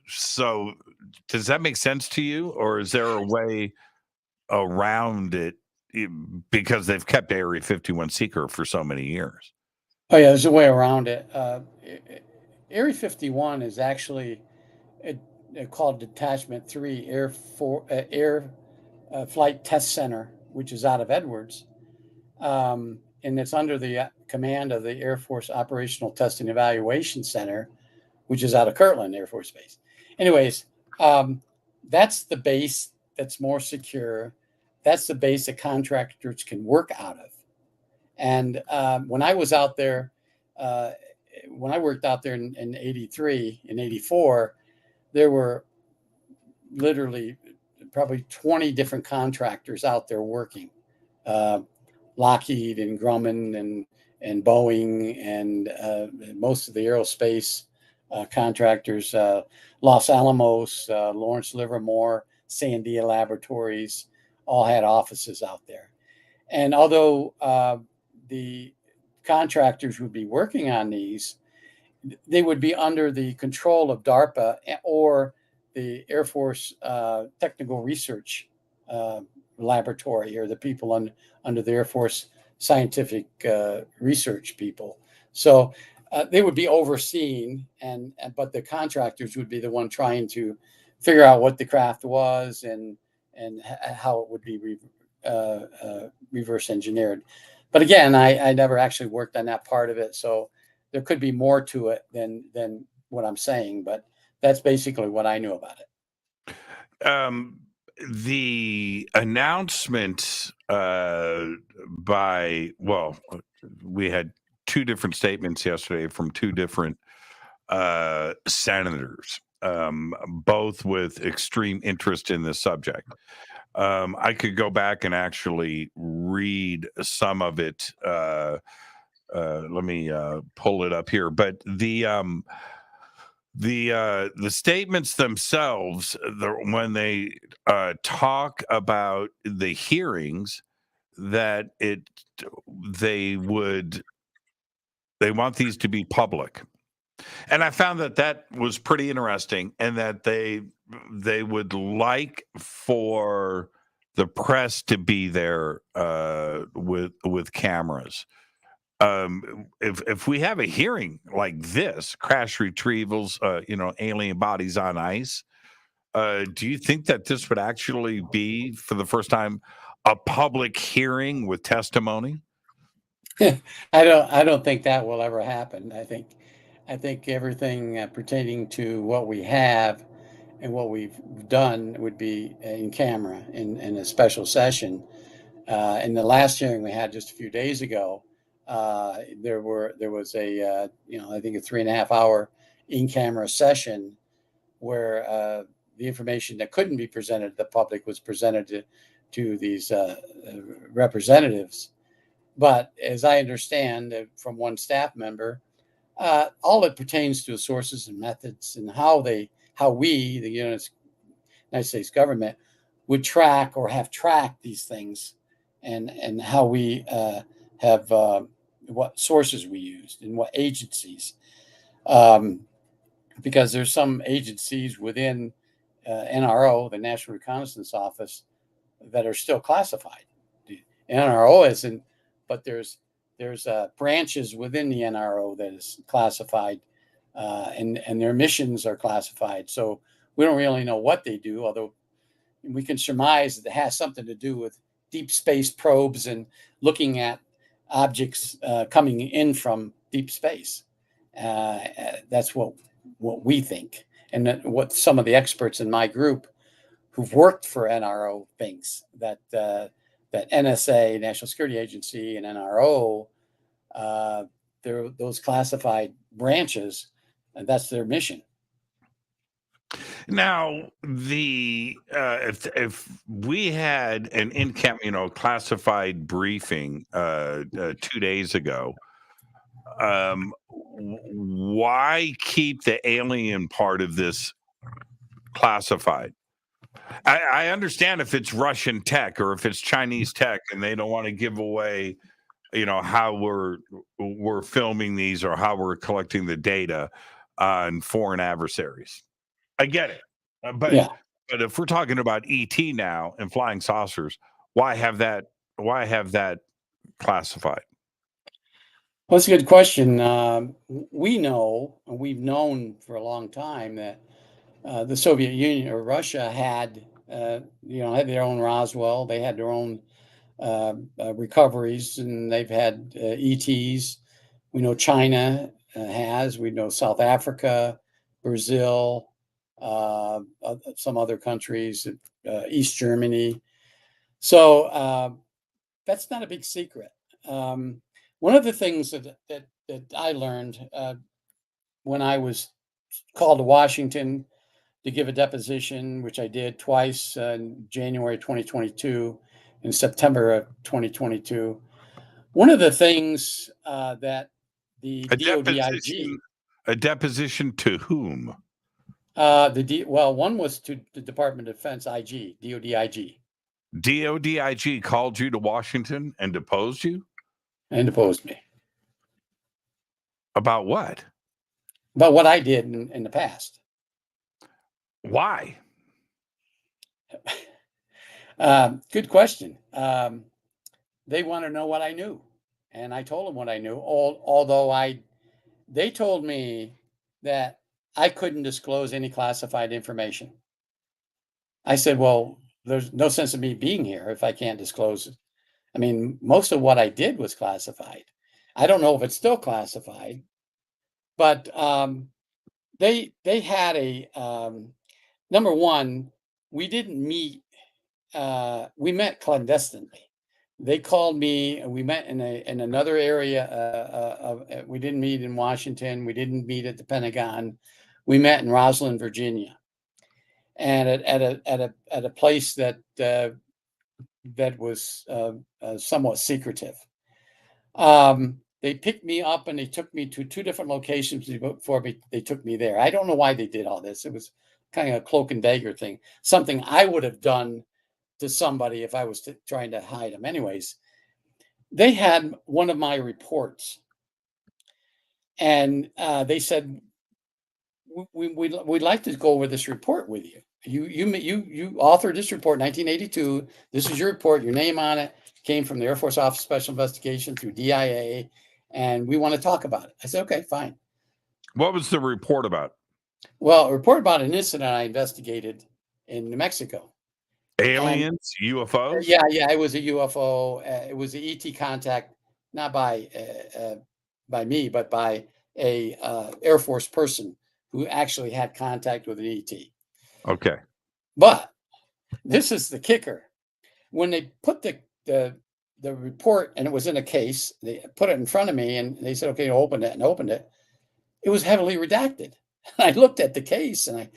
So does that make sense to you, or is there a way around it because they've kept Area 51 secret for so many years? Oh yeah, there's a way around it. Area 51 is actually called Detachment 3 Air Flight Test Center, which is out of Edwards. And it's under the command of the Air Force Operational Testing Evaluation Center, which is out of Kirtland Air Force Base. Anyways, that's the base that's more secure. That's the base that contractors can work out of. And when I was out there, when I worked out there in 83, in 84, there were literally probably 20 different contractors out there working. Lockheed and Grumman and Boeing and most of the aerospace contractors, Los Alamos, Lawrence Livermore, Sandia Laboratories, all had offices out there. And although the contractors would be working on these, they would be under the control of DARPA or the Air Force Technical Research Laboratory, or the people under the Air Force Scientific Research people. So they would be overseen, but the contractors would be the one trying to figure out what the craft was and how it would be reverse engineered. But again, I never actually worked on that part of it, so there could be more to it than what I'm saying. But that's basically what I knew about it. The announcement we had two different statements yesterday from two different senators, both with extreme interest in this subject. I could go back and actually read some of it. Let me pull it up here. But the statements themselves, when they talk about the hearings, that they want these to be public. And I found that was pretty interesting, and that they would like for the press to be there with cameras. If we have a hearing like this, crash retrievals, alien bodies on ice, do you think that this would actually be, for the first time, a public hearing with testimony? I don't think that will ever happen. I think everything pertaining to what we have and what we've done would be in camera in a special session. In the last hearing we had just a few days ago, there was a I think a 3.5 hour in-camera session where the information that couldn't be presented to the public was presented to these representatives. But as I understand from one staff member, all it pertains to sources and methods and how we, the United States government, would track or have tracked these things, and how we have what sources we used and what agencies. Because there's some agencies within NRO, the National Reconnaissance Office, that are still classified. The NRO isn't, but there's branches within the NRO that is classified, and their missions are classified. So we don't really know what they do, although we can surmise that it has something to do with deep space probes and looking at objects coming in from deep space. That's what we think, and what some of the experts in my group who've worked for NRO thinks, that NSA, National Security Agency, and NRO, they're those classified branches, and that's their mission. Now, if we had an in-camp, classified briefing 2 days ago, why keep the alien part of this classified? I understand if it's Russian tech or if it's Chinese tech, and they don't want to give away, how we're filming these or how we're collecting the data on foreign adversaries. I get it, but if we're talking about ET now and flying saucers, why have that classified? Well, that's a good question. We know, and we've known for a long time, that the Soviet Union or Russia had their own Roswell. They had their own recoveries, and they've had ETs. We know China has. We know South Africa, Brazil, some other countries, East Germany. So that's not a big secret. One of the things that I learned when I was called to Washington to give a deposition, which I did twice in January 2022 and September of 2022. One of the things that the DODIG... A deposition to whom? One was to the Department of Defense, DODIG. DODIG called you to Washington and deposed you? And deposed me. About what? About what I did in the past. Why? Good question. They want to know what I knew, and I told them what I knew. Although they told me that I couldn't disclose any classified information. I said, well, there's no sense of me being here if I can't disclose it. I mean, most of what I did was classified. I don't know if it's still classified, but they had a number one. We didn't meet. We met clandestinely. They called me, and we met in another area. We didn't meet in Washington. We didn't meet at the Pentagon. We met in Roswell, Virginia, and at a place that was somewhat secretive. They picked me up and they took me to 2 different locations before they took me there. I don't know why they did all this. It was kind of a cloak and dagger thing, something I would have done to somebody if I was trying to hide them. Anyways, they had one of my reports, and they said, we'd like to go over this report with you. You authored this report in 1982. This is your report. Your name on it came from the Air Force Office of Special Investigation through DIA, and we want to talk about it. I said, okay, fine. What was the report about? Well, a report about an incident I investigated in New Mexico. Aliens, UFOs? Yeah, it was a UFO. It was an ET contact, not by me, but by a Air Force person who actually had contact with an ET. Okay. But this is the kicker. When they put the report, and it was in a case, they put it in front of me and they said, okay, open it, and opened it. It was heavily redacted. I looked at the case and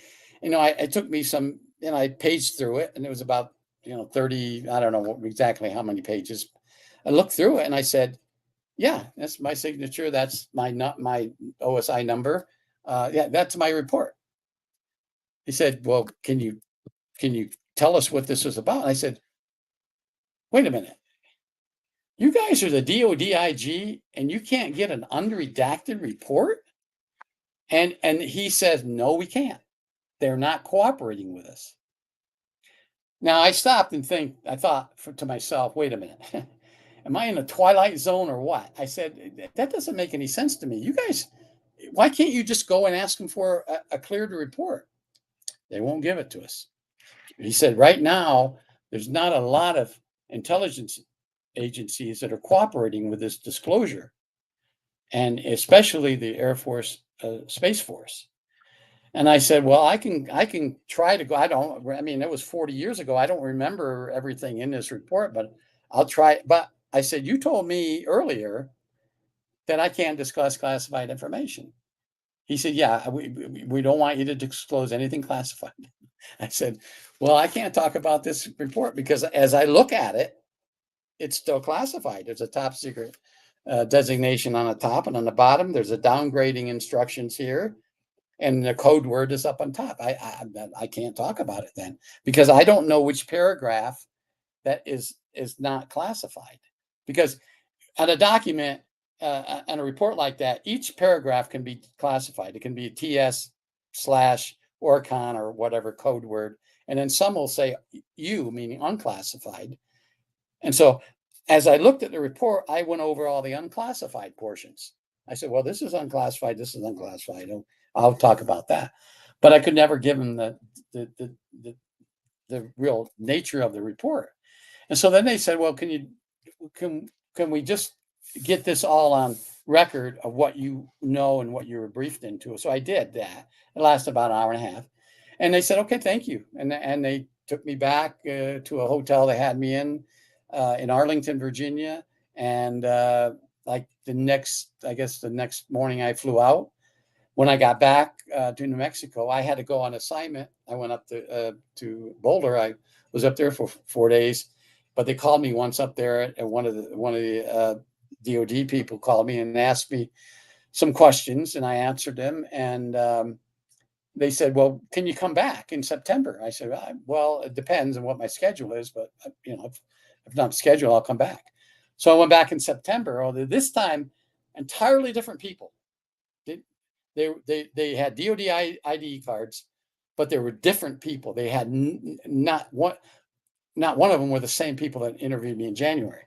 it took me some, I paged through it, and it was about, 30, I don't know exactly how many pages. I looked through it and I said, yeah, that's my signature. That's my OSI number. Yeah, that's my report. He said, well, can you tell us what this was about? And I said, wait a minute. You guys are the DODIG and you can't get an unredacted report? And he says, no, we can't. They're not cooperating with us. Now I stopped and I thought to myself, wait a minute. Am I in a twilight zone or what? I said, that doesn't make any sense to me. You guys, why can't you just go and ask them for a cleared report? They won't give it to us. He said, right now, there's not a lot of intelligence agencies that are cooperating with this disclosure, and especially the Air Force, Space Force. And I said, well, I can try to go. It was 40 years ago. I don't remember everything in this report, but I'll try. But I said, you told me earlier that I can't discuss classified information. He said, yeah, we don't want you to disclose anything classified. I said, well, I can't talk about this report because as I look at it, it's still classified. There's a top secret designation on the top, and on the bottom, there's a downgrading instructions here, and the code word is up on top. I can't talk about it then because I don't know which paragraph that is not classified. Because on a document, on a report like that, each paragraph can be classified. It can be a TS/ORCON or whatever code word. And then some will say U, meaning unclassified. And so as I looked at the report, I went over all the unclassified portions. I said, well, this is unclassified. This is unclassified. I'll talk about that. But I could never give them the real nature of the report. And so then they said, well, can we just get this all on record of what you know and what you were briefed into? So I did that. It lasted about an hour and a half. And they said, okay, thank you. And they took me back to a hotel they had me in Arlington, Virginia. And the next morning I flew out. When I got back to New Mexico, I had to go on assignment. I went up to Boulder. I was up there for 4 days, but they called me once up there, and one of the DOD people called me and asked me some questions, and I answered them. And they said, well, can you come back in September? I said, well, it depends on what my schedule is, but if not scheduled, I'll come back. So I went back in September. This time, entirely different people. They had DOD ID cards, but there were different people. They had not one of them were the same people that interviewed me in January.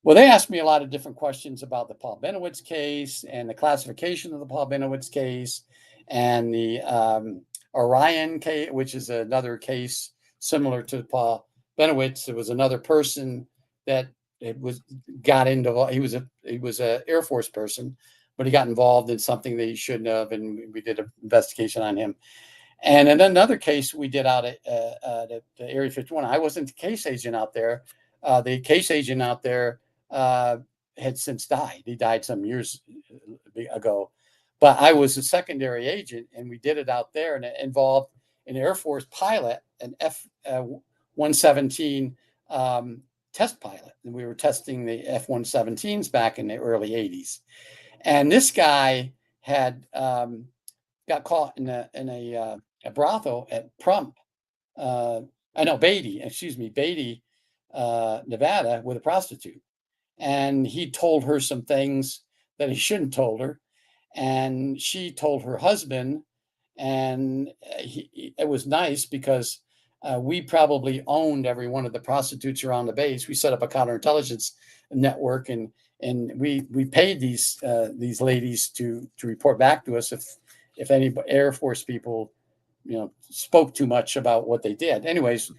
Well, they asked me a lot of different questions about the Paul Benowitz case and the classification of the Paul Benowitz case and the Orion case, which is another case similar to Paul Benowitz. There was another person that got into. He was a Air Force person, but he got involved in something that he shouldn't have, and we did an investigation on him. And in another case we did out at Area 51, I wasn't the case agent out there. The case agent out there had since died. He died some years ago. But I was a secondary agent, and we did it out there, and it involved an Air Force pilot, an F-117 test pilot. And we were testing the F-117s back in the early 80s. And this guy had got caught in a brothel at Beatty, Nevada, with a prostitute. And he told her some things that he shouldn't have told her. And she told her husband, and it was nice because we probably owned every one of the prostitutes around the base. We set up a counterintelligence network, and we paid these ladies to report back to us if any Air Force people spoke too much about what they did. Anyways,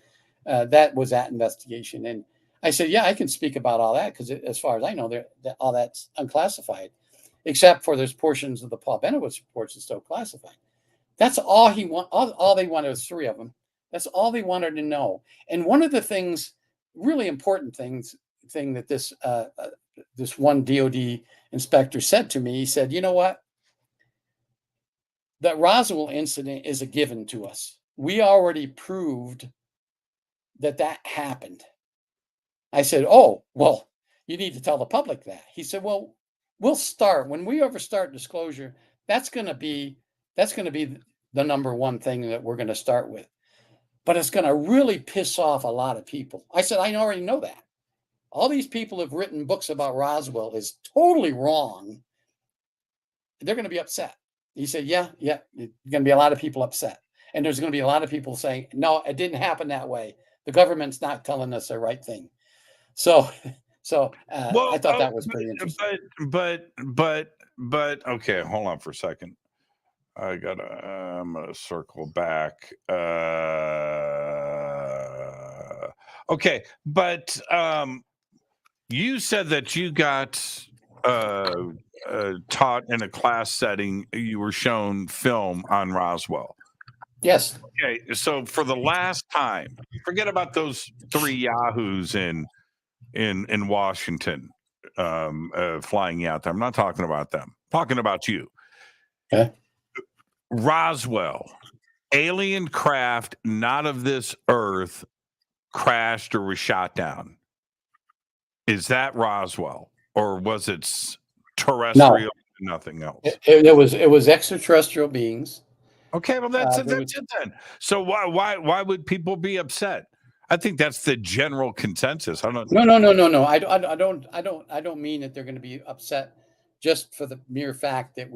that was that investigation. And I said, yeah, I can speak about all that because as far as I know, all that's unclassified, except for there's portions of the Paul Benowitz reports that's still classified. That's all he want. All they wanted was 3 of them. That's all they wanted to know. And one of the things, really important thing that this one DOD inspector said to me, he said, you know what? That Roswell incident is a given to us. We already proved that happened. I said, oh, well, you need to tell the public that. He said, well, we'll start when we ever start disclosure. That's going to be the number one thing that we're going to start with, but it's going to really piss off a lot of people. I said, I already know that. All these people have written books about Roswell is totally wrong. They're going to be upset. He said, yeah, there's going to be a lot of people upset. And there's going to be a lot of people saying, no, it didn't happen that way. The government's not telling us the right thing. So I thought that was pretty interesting. But okay, hold on for a second. I'm gonna circle back. Okay, but you said that you got taught in a class setting. You were shown film on Roswell. Yes. Okay, so for the last time, forget about those 3 yahoos in Washington flying you out there. I'm not talking about them. I'm talking about you. Okay. Roswell, alien craft not of this earth crashed or was shot down. Is that Roswell, or was it terrestrial? No. Nothing else. It was extraterrestrial beings. Okay, well that's it then. So why would people be upset? I think that's the general consensus. I don't. No. I don't mean that they're going to be upset just for the mere fact that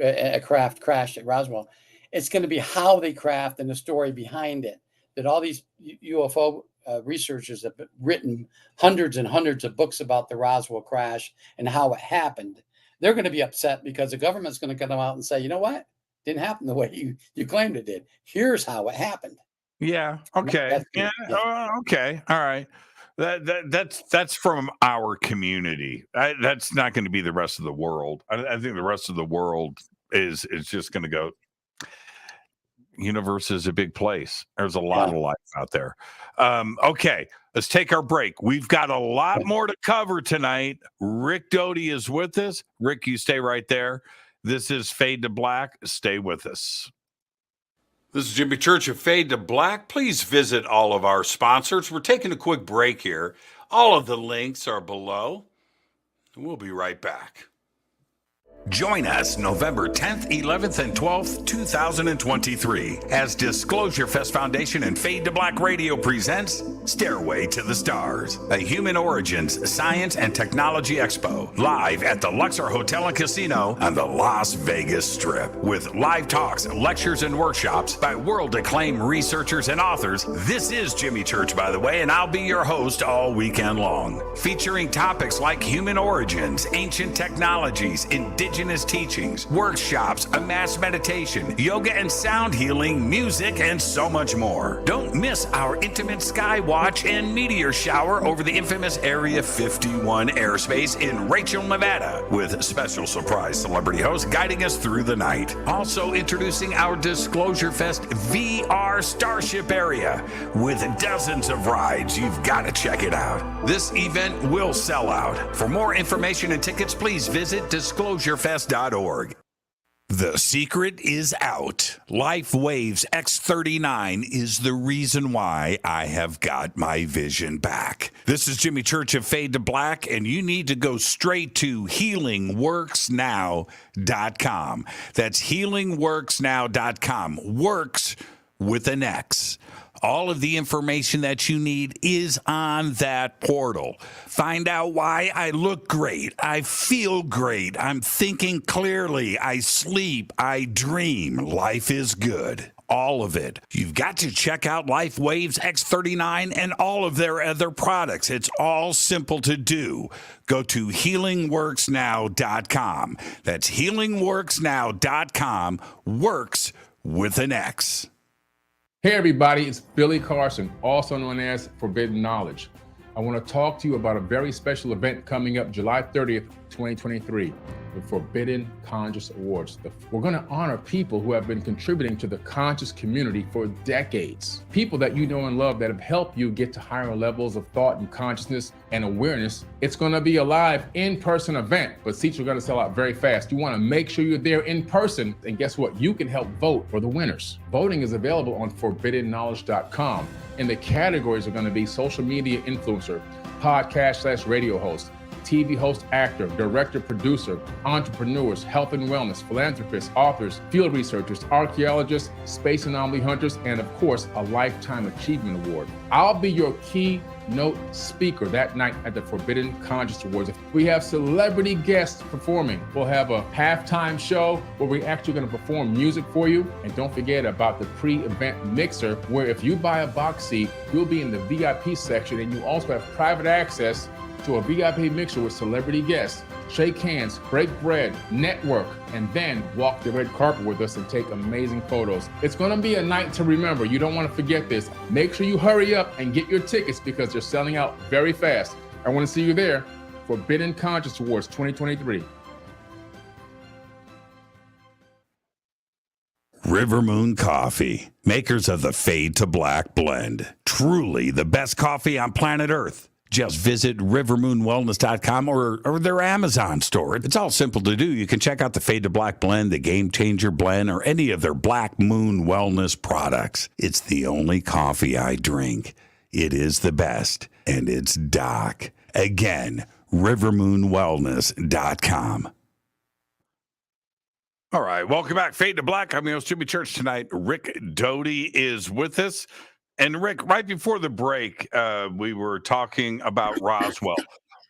a craft crashed at Roswell. It's going to be how they craft and the story behind it. That all these UFO researchers have written hundreds and hundreds of books about the Roswell crash and how it happened. They're going to be upset because the government's going to come out and say, you know what? Didn't happen the way you claimed it did. Here's how it happened. Yeah. Okay. Yeah. Okay. All right. That's from our community. That's not going to be the rest of the world. I think the rest of the world is just going to go. Universe is a big place. There's a lot of life out there. Okay, let's take our break. We've got a lot more to cover tonight. Rick Doty is with us. Rick, you stay right there. This is Fade to Black. Stay with us. This is Jimmy Church of Fade to Black. Please visit all of our sponsors. We're taking a quick break here. All of the links are below. We'll be right back. Join us November 10th, 11th, and 12th, 2023 as Disclosure Fest Foundation and Fade to Black Radio presents Stairway to the Stars, a Human Origins Science and Technology Expo, live at the Luxor Hotel and Casino on the Las Vegas Strip. With live talks, lectures, and workshops by world-acclaimed researchers and authors. This is Jimmy Church, by the way, and I'll be your host all weekend long, featuring topics like human origins, ancient technologies, indigenous teachings, workshops, a mass meditation, yoga and sound healing, music, and so much more. Don't miss our intimate sky watch and meteor shower over the infamous Area 51 airspace in Rachel, Nevada, with special surprise celebrity hosts guiding us through the night. Also introducing our Disclosure Fest VR Starship area with dozens of rides. You've got to check it out. This event will sell out. For more information and tickets, please visit disclosurefest.org. The secret is out. LifeWave's X39 is the reason why I have got my vision back. This is Jimmy Church of Fade to Black, and you need to go straight to healingworksnow.com. That's healingworksnow.com. Works with an X. All of the information that you need is on that portal. Find out why I look great, I feel great, I'm thinking clearly, I sleep, I dream, life is good. All of it. You've got to check out LifeWave's X39 and all of their other products. It's all simple to do. Go to healingworksnow.com. That's healingworksnow.com. Works with an X. Hey everybody, it's Billy Carson, also known as Forbidden Knowledge. I want to talk to you about a very special event coming up July 30th, 2023, the Forbidden Conscious Awards. We're going to honor people who have been contributing to the conscious community for decades. People that you know and love that have helped you get to higher levels of thought and consciousness and awareness. It's going to be a live in-person event, but seats are going to sell out very fast. You want to make sure you're there in person, and guess what? You can help vote for the winners. Voting is available on forbiddenknowledge.com, and the categories are going to be social media influencer, podcast/radio host, TV host, actor, director, producer, entrepreneurs, health and wellness, philanthropists, authors, field researchers, archaeologists, space anomaly hunters, and of course, a Lifetime Achievement Award. I'll be your keynote speaker that night at the Forbidden Conscious Awards. We have celebrity guests performing. We'll have a halftime show where we're actually going to perform music for you. And don't forget about the pre-event mixer, where if you buy a box seat, you'll be in the VIP section, and you also have private access to a VIP mixer with celebrity guests. Shake hands, break bread, network, and then walk the red carpet with us and take amazing photos. It's gonna be a night to remember. You don't wanna forget this. Make sure you hurry up and get your tickets because they're selling out very fast. I wanna see you there. Forbidden Conscious Awards 2023. River Moon Coffee, makers of the Fade to Black blend. Truly the best coffee on planet Earth. Just visit rivermoonwellness.com or their Amazon store. It's all simple to do. You can check out the Fade to Black blend, the Game Changer blend, or any of their Black Moon Wellness products. It's the only coffee I drink. It is the best, and it's Doc. Again, rivermoonwellness.com. All right, welcome back. Fade to Black. I'm your host, Jimmy Church. Tonight, Rick Doty is with us. And Rick, right before the break, we were talking about Roswell.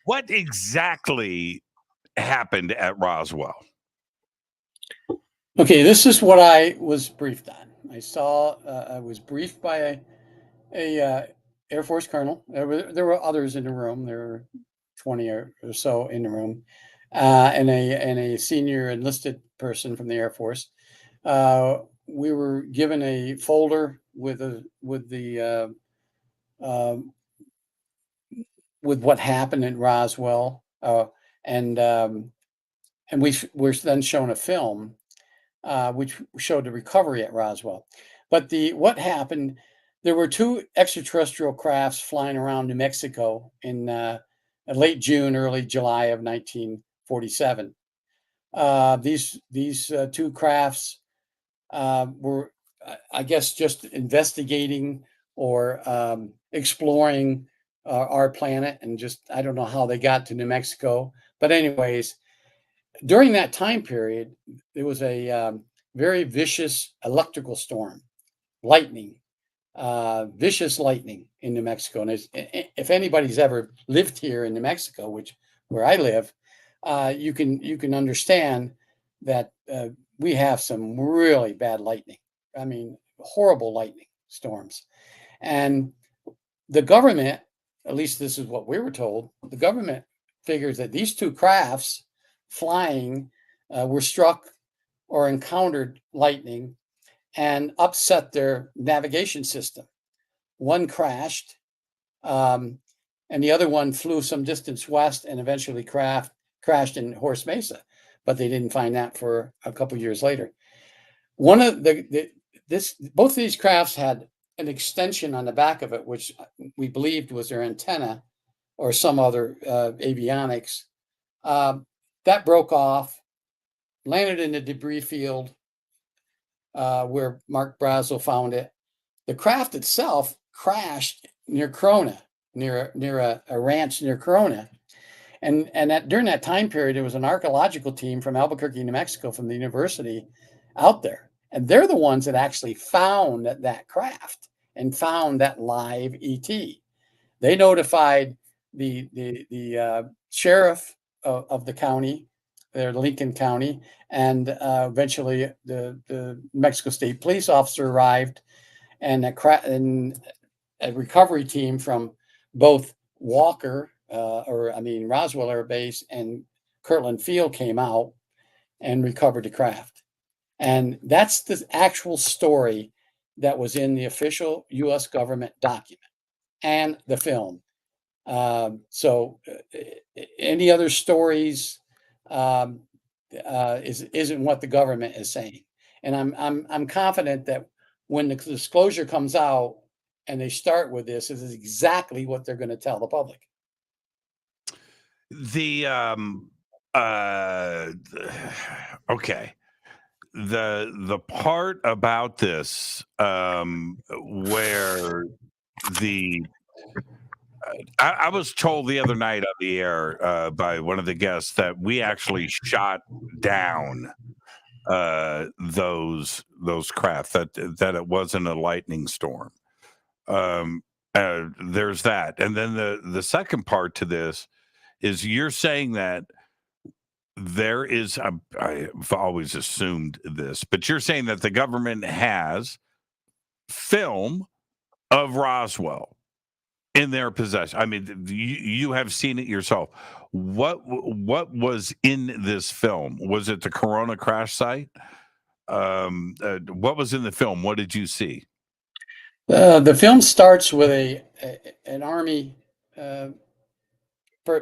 What exactly happened at Roswell? Okay, this is what I was briefed on. I was briefed by a Air Force colonel. There were others in the room. There were 20 or so in the room, and a senior enlisted person from the Air Force. We were given a folder with what happened in Roswell, and we were then shown a film which showed the recovery at Roswell. But what happened? There were two extraterrestrial crafts flying around New Mexico in late June, early July of 1947. These two crafts were, I guess, just investigating or exploring our planet, and I don't know how they got to New Mexico. But anyways, during that time period, there was a very vicious electrical storm, lightning, vicious lightning in New Mexico. And if anybody's ever lived here in New Mexico, where I live, you can understand that we have some really bad lightning. I mean, horrible lightning storms. And the government, at least this is what we were told, the government figures that these two crafts flying were struck or encountered lightning and upset their navigation system. One crashed, and the other one flew some distance west and eventually crashed in Horse Mesa. But they didn't find that for a couple years later. One of both of these crafts had an extension on the back of it, which we believed was their antenna or some other avionics. That broke off, landed in the debris field where Mark Brazel found it. The craft itself crashed near Corona, near a ranch near Corona. And during that time period, there was an archaeological team from Albuquerque, New Mexico, from the university out there. And they're the ones that actually found that craft and found that live ET. They notified the sheriff of the county, Lincoln County, and eventually the New Mexico State Police officer arrived, and a recovery team from both Roswell Air Base and Kirtland Field came out and recovered the craft. And that's the actual story that was in the official U.S. government document and the film. So any other stories isn't what the government is saying. And I'm confident that when the disclosure comes out and they start with this is exactly what they're going to tell the public. Okay. The part about this where I was told the other night on the air by one of the guests that we actually shot down those craft, that it wasn't a lightning storm. There's that. And then the second part to this is you're saying that there is, I've always assumed this, but you're saying that the government has film of Roswell in their possession. I mean, you have seen it yourself. What was in this film? Was it the Corona crash site? What was in the film? What did you see? The film starts with an Army,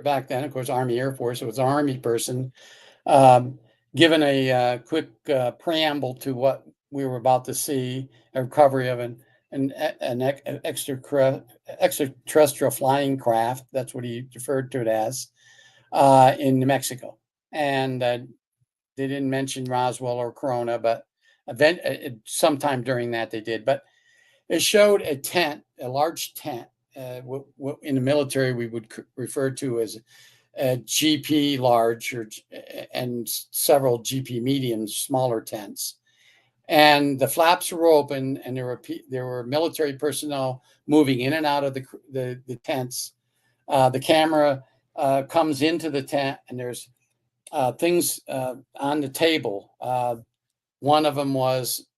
back then, of course, Army Air Force. It was an Army person given a quick preamble to what we were about to see, a recovery of an extraterrestrial flying craft. That's what he referred to it as in New Mexico. And they didn't mention Roswell or Corona, but sometime during that they did. But it showed a tent, a large tent. What in the military we would refer to as a GP large and several GP medium, smaller tents. And the flaps were open, and there were military personnel moving in and out of the tents. The camera comes into the tent, and there's things on the table. One of them was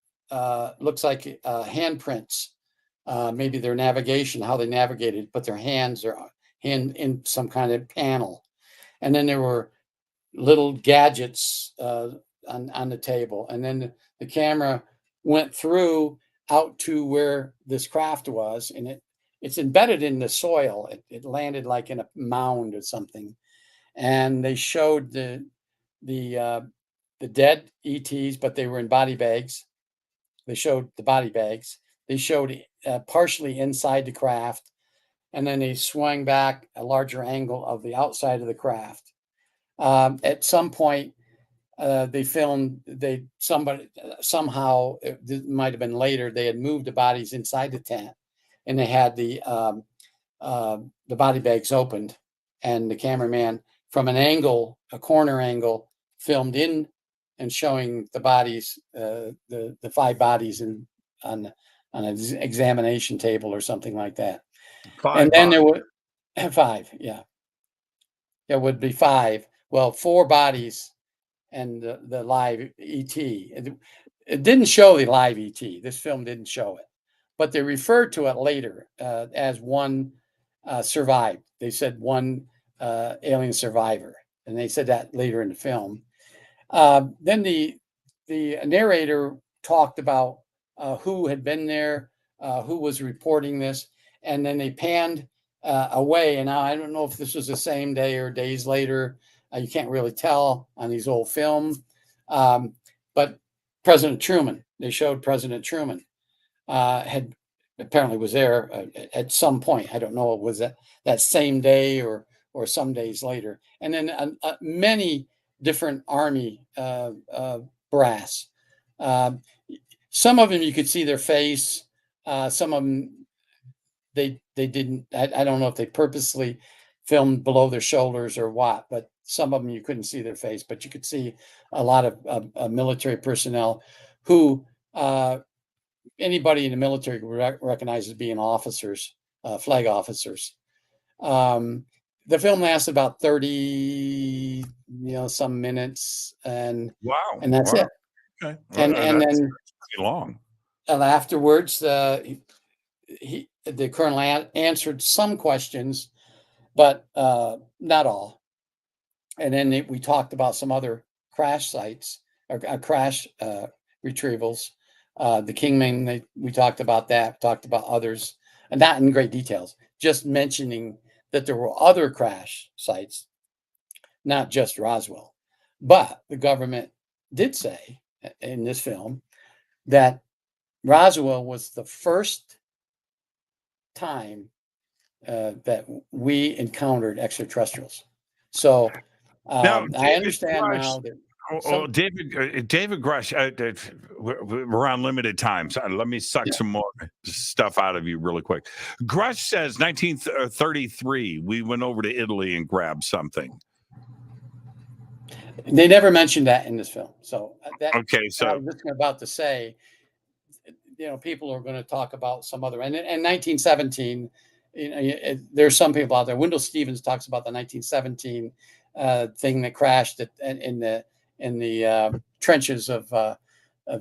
looks like handprints, maybe their navigation, how they navigated, but their hands are in some kind of panel. And then there were little gadgets on the table. And then the camera went through out to where this craft was, and it's embedded in the soil. It landed like in a mound or something. And they showed the dead ETs, but they were in body bags. They showed the body bags. They showed partially inside the craft, and then they swung back a larger angle of the outside of the craft. At some point, they filmed. Somehow it might have been later. They had moved the bodies inside the tent, and they had the body bags opened, and the cameraman from an angle, a corner angle, filmed in and showing the bodies, the 5 bodies on an examination table or something like that. 5 and then bodies. there were 5, yeah. There would be 5. Well, 4 bodies and the live ET. It didn't show the live ET. This film didn't show it, but they referred to it later as one survived. They said one alien survivor, and they said that later in the film. Then the narrator talked about who had been there, who was reporting this, and then they panned away. And now I don't know if this was the same day or days later. You can't really tell on these old films. But President Truman, they showed President Truman had apparently was there at some point. I don't know, was that same day or some days later. And then many different Army brass. Some of them you could see their face. Some of them they didn't. I don't know if they purposely filmed below their shoulders or what, but some of them you couldn't see their face, but you could see a lot of military personnel who anybody in the military could recognize as being officers, flag officers. The film lasts about 30, some minutes, and that's it. Okay. And then pretty long. And afterwards, the colonel answered some questions, but not all. And then we talked about some other crash sites or crash retrievals The Kingman, we talked about that, talked about others, and not in great details, just mentioning that there were other crash sites, not just Roswell. But the government did say in this film that Roswell was the first time that we encountered extraterrestrials. So Now, I understand Grusch, now that David Grusch, we're on limited time. So let me suck some more stuff out of you really quick. Grusch says 1933, we went over to Italy and grabbed something. they never mentioned that in this film. So Okay, so I was just about to say, people are going to talk about some other, and in 1917, there's some people out there. Wendell Stevens talks about the 1917 thing that crashed in the trenches of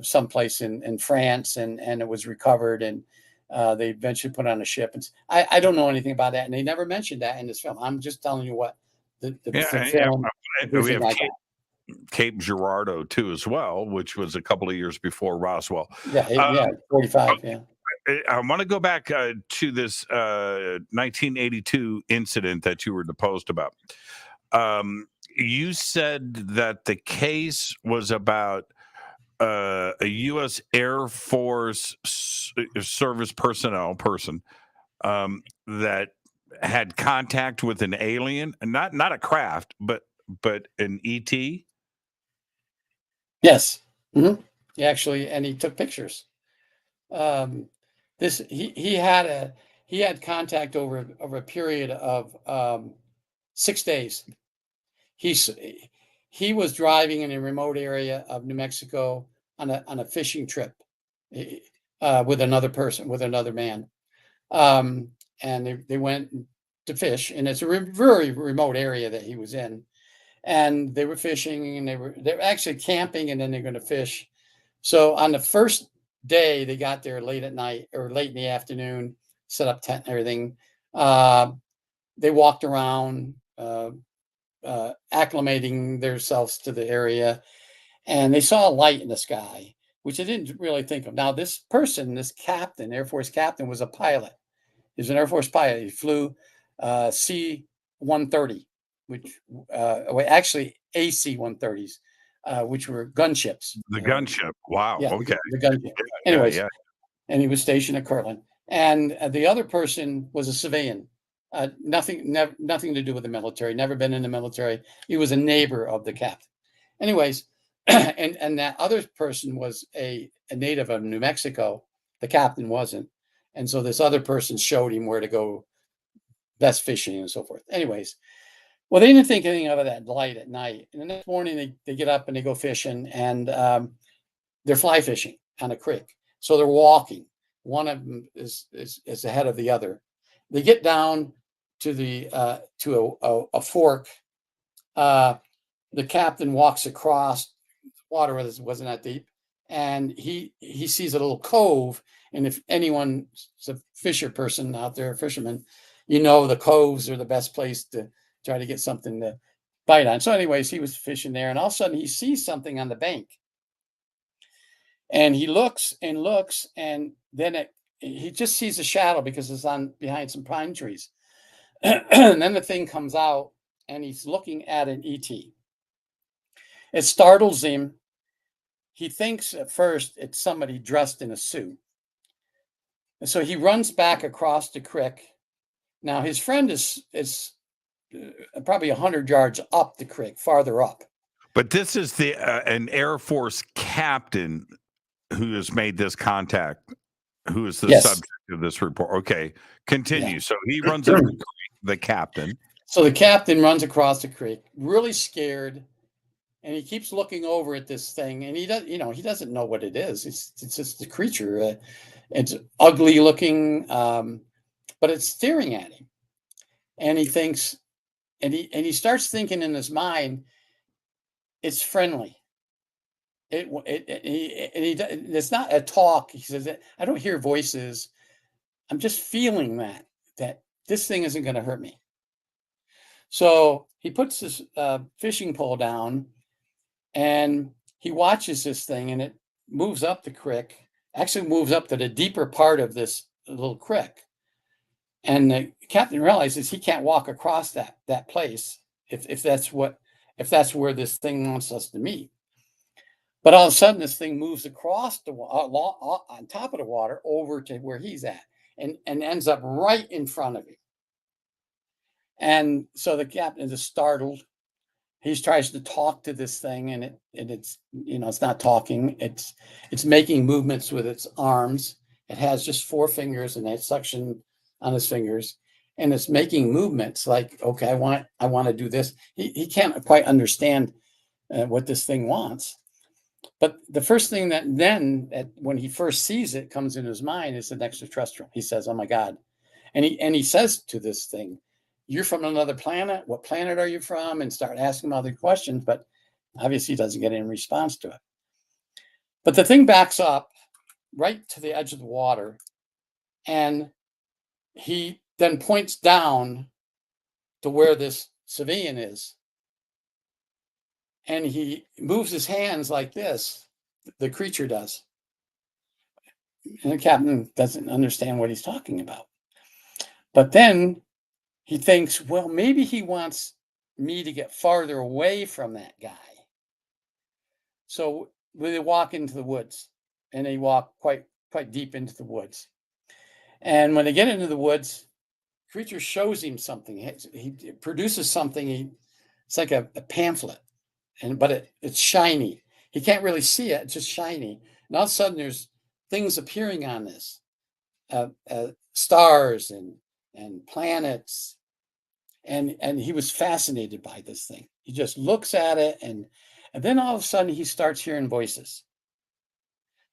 someplace in France, and it was recovered, and they eventually put on a ship. And I don't know anything about that, and they never mentioned that in this film. I'm just telling you what the film. We have Cape Girardeau too, as well, which was a couple of years before Roswell. 45. Yeah. I want to go back to this 1982 incident that you were deposed about. You said that the case was about a U.S. Air Force service person that had contact with an alien, not a craft, but an ET. Yes. Mm-hmm. He took pictures. He had contact over a period of 6 days. He was driving in a remote area of New Mexico on a fishing trip with another person, with another man, and they went to fish, and it's a very remote area that he was in. And they were fishing, and they were actually camping, and then they're going to fish. So on the first day, they got there late at night or late in the afternoon, set up tent and everything. They walked around, acclimating themselves to the area, and they saw a light in the sky, which they didn't really think of. Now, this captain, Air Force captain, was a pilot. He was an Air Force pilot. He flew C-130. Which actually AC-130s, which were gunships. The gunship. Wow. Yeah, okay. The gunship. Anyways, and he was stationed at Kirtland. And the other person was a civilian. Nothing to do with the military. Never been in the military. He was a neighbor of the captain. Anyways, and that other person was a native of New Mexico. The captain wasn't. And so this other person showed him where to go best fishing and so forth. Anyways. Well, they didn't think anything of that light at night. And the next morning, they get up and they go fishing, and they're fly fishing on a creek. So they're walking. One of them is ahead of the other. They get down to a fork. The captain walks across. Water wasn't that deep, and he sees a little cove. And if anyone's a fisherman out there, the coves are the best place to try to get something to bite on. So anyways, he was fishing there, and all of a sudden he sees something on the bank, and he looks and looks, and then he just sees a shadow because it's behind some pine trees. And then the thing comes out, and he's looking at an ET. It startles him. He thinks at first it's somebody dressed in a suit. And so he runs back across the creek. Now his friend is probably 100 yards up the creek, farther up. But this is an Air Force captain who has made this contact, who is the subject of this report. Okay, continue. Yeah. So he runs up the creek, the captain. So the captain runs across the creek, really scared, and he keeps looking over at this thing, and he doesn't know what it is. It's just a creature. It's ugly looking, but it's staring at him, and he thinks. And he starts thinking in his mind, it's friendly. It's not a talk. He says, I don't hear voices. I'm just feeling that this thing isn't going to hurt me. So he puts his fishing pole down, and he watches this thing, and it moves up the creek actually moves up to the deeper part of this little creek. And the captain realizes he can't walk across that place if that's where this thing wants us to meet. But all of a sudden, this thing moves across on top of the water over to where he's at, and ends up right in front of him. And so the captain is startled. He tries to talk to this thing, and it's it's not talking. It's making movements with its arms. It has just 4 fingers, and it's suction on his fingers, and it's making movements like, okay, I want to do this. He can't quite understand what this thing wants. But the first thing when he first sees it comes in his mind is an extraterrestrial. He says, "Oh my God," and he says to this thing, "You're from another planet. What planet are you from?" And start asking him other questions, but obviously he doesn't get any response to it. But the thing backs up right to the edge of the water, and he then points down to where this civilian is. And he moves his hands like this, the creature does. And the captain doesn't understand what he's talking about. But then he thinks, well, maybe he wants me to get farther away from that guy. So they walk into the woods, and they walk quite deep into the woods. And when they get into the woods, the creature shows him something. He produces something. It's like a pamphlet. But it's shiny. He can't really see it. It's just shiny. And all of a sudden, there's things appearing on this, stars and planets. And he was fascinated by this thing. He just looks at it, and then all of a sudden, he starts hearing voices.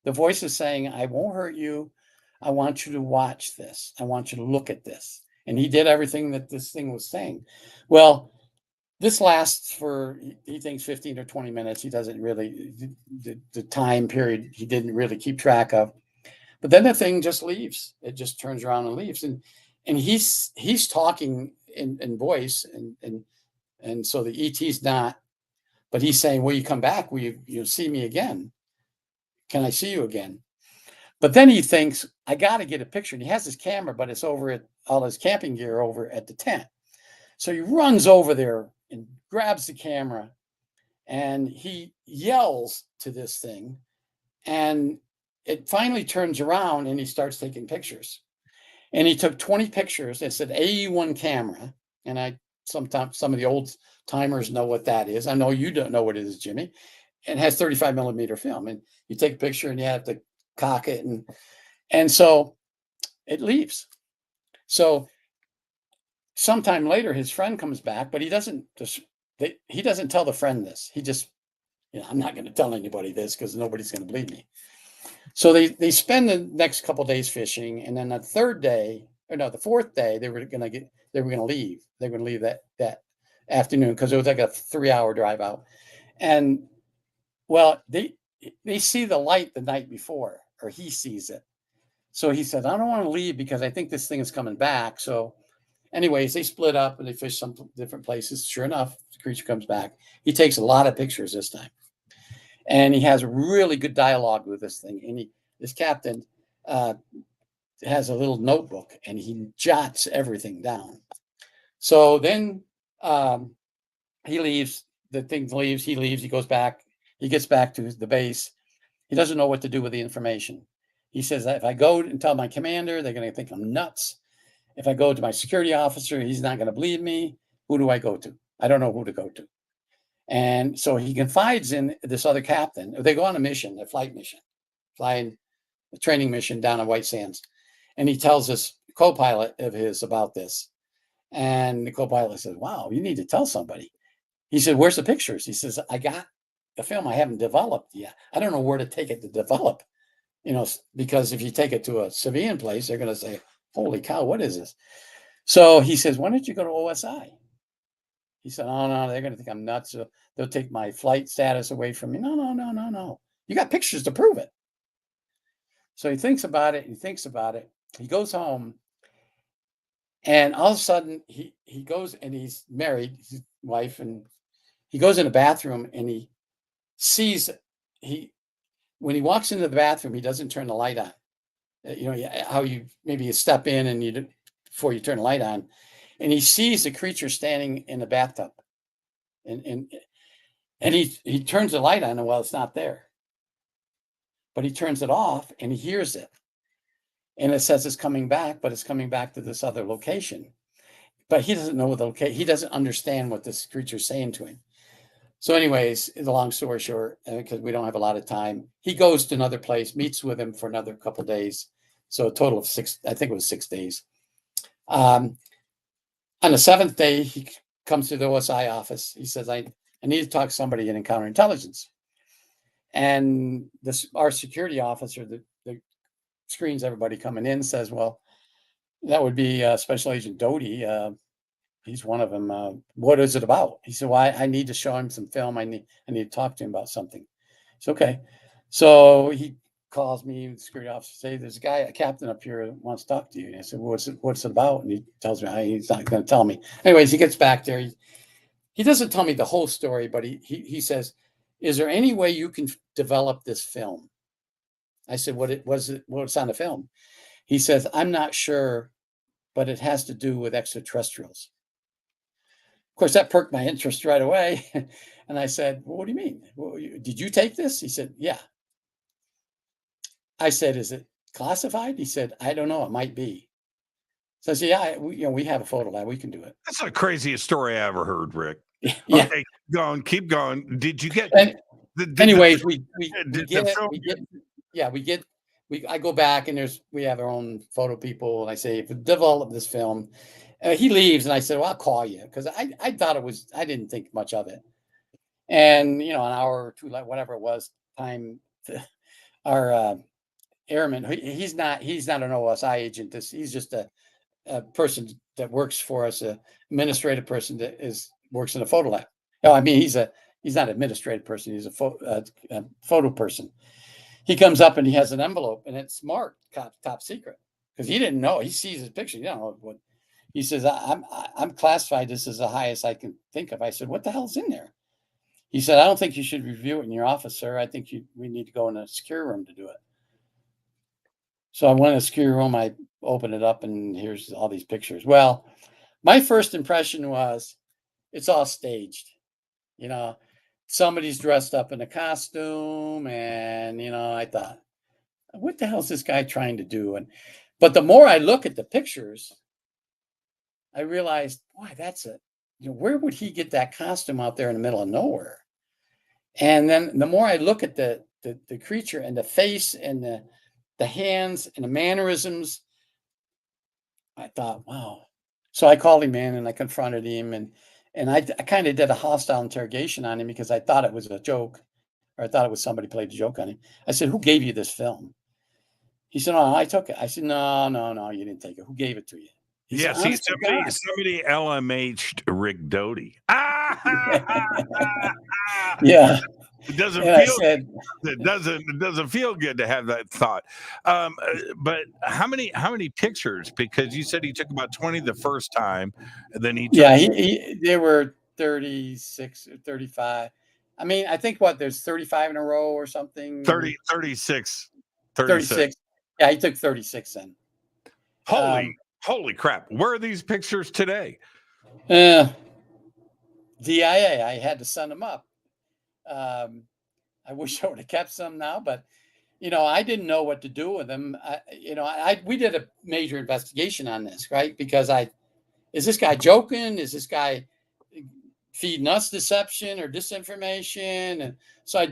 The voice is saying, "I won't hurt you. I want you to watch this. I want you to look at this." And he did everything that this thing was saying. Well, this lasts for, he thinks, 15 or 20 minutes. He doesn't really, the time period, he didn't really keep track of. But then the thing just leaves. It just turns around and leaves. And he's talking in voice, and so the ET's not, but he's saying, "Will you come back? Will you see me again? Can I see you again?" But then he thinks, "I got to get a picture." And he has his camera, but it's over at all his camping gear over at the tent. So he runs over there and grabs the camera, and he yells to this thing, and it finally turns around, and he starts taking pictures. And he took 20 pictures. It's an AE1 camera, and sometimes some of the old timers know what that is. I know you don't know what it is, Jimmy. It has 35 millimeter film, and you take a picture, and you have to cock it, and so it leaves. So sometime later, his friend comes back, but he doesn't tell the friend this. He just, I'm not going to tell anybody this because nobody's going to believe me. So they spend the next couple of days fishing, and then the fourth day, they were going to leave. They were going to leave that afternoon because it was like a 3-hour drive out. And well, they see the light the night before, or he sees it. So he said, "I don't want to leave because I think this thing is coming back." So anyways, they split up and they fish some different places. Sure enough, the creature comes back. He takes a lot of pictures this time. And he has really good dialogue with this thing. And this captain has a little notebook, and he jots everything down. So then he leaves. The thing leaves. He leaves. He goes back. He gets back to the base. He doesn't know what to do with the information. He says that if I go and tell my commander, they're going to think I'm nuts. If I go to my security officer, he's not going to believe me. Who do I go to? I don't know who to go to. And so he confides in this other captain. They go on a mission, a flying a training mission down in White Sands. And he tells this co-pilot of his about this. And the co-pilot says, "Wow, you need to tell somebody." He said, "Where's the pictures?" He says, "I got the film. I haven't developed yet. I don't know where to take it to develop. Because if you take it to a civilian place, they're going to say, 'Holy cow, what is this?'" So he says, "Why don't you go to OSI?" He said, "Oh, no, they're going to think I'm nuts. So they'll take my flight status away from me." No. You got pictures to prove it. So he thinks about it. He goes home. And all of a sudden, he goes, and he's married, his wife, and he goes in the bathroom, and he sees, when he walks into the bathroom, he doesn't turn the light on. How you step in and before you turn the light on, and he sees the creature standing in the bathtub, and he turns the light on, and well, it's not there. But he turns it off, and he hears it, and it says it's coming back, but it's coming back to this other location. But he doesn't know the location. He doesn't understand what this creature's saying to him. So anyways, the long story short, because we don't have a lot of time, he goes to another place, meets with him for another couple of days. So a total of 6, I think it was 6 days. On the 7th day, he comes to the OSI office. He says, I need to talk to somebody in counterintelligence. And our security officer that screens everybody coming in says, well, that would be Special Agent Doty. He's one of them. What is it about? He said, well, I need to show him some film. I need to talk to him about something. It's okay. So he calls me, the security officer, say, there's a captain up here who wants to talk to you. And I said, well, what's it about? And he tells me, he's not going to tell me. Anyways, he gets back there. He doesn't tell me the whole story, but he says, is there any way you can develop this film? I said, what's on the film? He says, I'm not sure, but it has to do with extraterrestrials. Of course, that perked my interest right away. And I said, well, what do you mean? Well, did you take this? He said, yeah. I said, is it classified? He said, I don't know. It might be. So I said, yeah, we have a photo lab. We can do it. That's the craziest story I ever heard, Rick. Yeah. Okay, keep going. Did you get? Anyways, we get. I go back and we have our own photo people, and I say, if we develop this film, he leaves, and I said, well, I'll call you, because I thought I didn't think much of it. And an hour or two, like whatever it was, time. Our airman, he's not an OSI agent. He's just a person that works for us, an administrative person that works in a photo lab. No, I mean he's not an administrative person. He's a photo person. He comes up and he has an envelope, and it's marked top secret, because he didn't know. He sees his picture. What he says, I'm classified. This is the highest I can think of. I said, what the hell's in there? He said, I don't think you should review it in your office, sir. I think we need to go in a secure room to do it. So I went in a secure room. I opened it up, and here's all these pictures. Well, my first impression was it's all staged. Somebody's dressed up in a costume, and I thought, what the hell is this guy trying to do? But the more I look at the pictures, I realized, boy, that's it. Where would he get that costume out there in the middle of nowhere? And then the more I look at the creature and the face and the hands and the mannerisms, I thought, wow. So I called him in and I confronted him, and I kind of did a hostile interrogation on him, because I thought it was a joke, or I thought it was somebody played a joke on him. I said, who gave you this film? He said, oh, I took it. I said, no, you didn't take it. Who gave it to you? Yeah, see, somebody LMH'd Rick Doty. Yeah. It doesn't feel good to have that thought. But how many pictures? Because you said he took about 20 the first time, and then he took there were 36 or 35. I mean, I think there's 35 in a row or something. 36. Yeah, he took 36 then. Holy crap. Where are these pictures today? DIA. I had to send them up. I wish I would have kept some now, but I didn't know what to do with them. We did a major investigation on this, right? Because is this guy joking? Is this guy feeding us deception or disinformation? And so I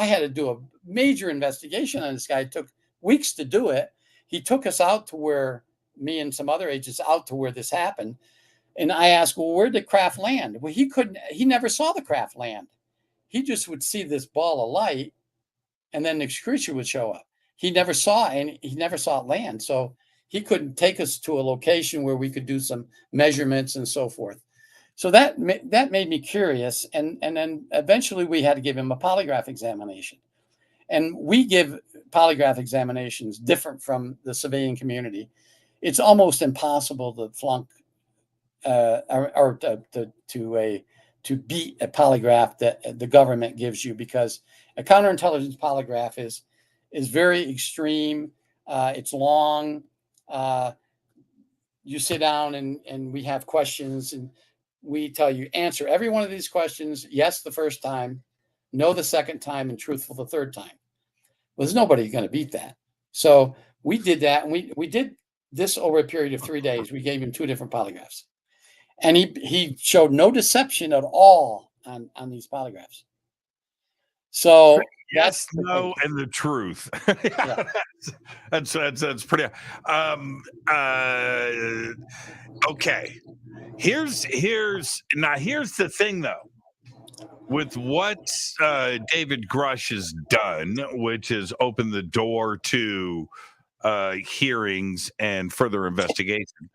had to do a major investigation on this guy. It took weeks to do it. He took us out to where me and some other agents out to where this happened. And I asked, well, where did craft land? Well, he never saw the craft land. He just would see this ball of light, and then the creature would show up. He never saw it land. So he couldn't take us to a location where we could do some measurements and so forth. So that made me curious. And then eventually we had to give him a polygraph examination. And we give polygraph examinations different from the civilian community. It's almost impossible to flunk to to beat a polygraph that the government gives you, because a counterintelligence polygraph is very extreme. It's long. You sit down and we have questions, and we tell you answer every one of these questions. Yes, the first time, no, the second time, and truthful the third time. Well, there's nobody going to beat that. So we did that, and we did this over a period of 3 days. We gave him 2 different polygraphs, and he showed no deception at all on these polygraphs. So yes, no, and the truth. Yeah. that's pretty. Okay. Here's the thing though. With what David Grusch has done, which has opened the door to hearings and further investigation,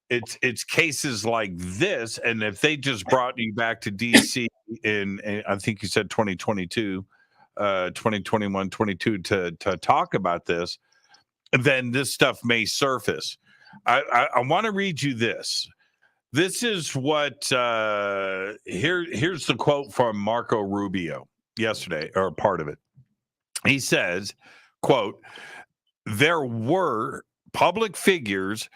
it's cases like this. And if they just brought you back to DC in I think you said 2022, 2021, 22 to talk about this, then this stuff may surface. I want to read you this. This is what here's the quote from Marco Rubio yesterday, or part of it. He says, quote, "There were public figures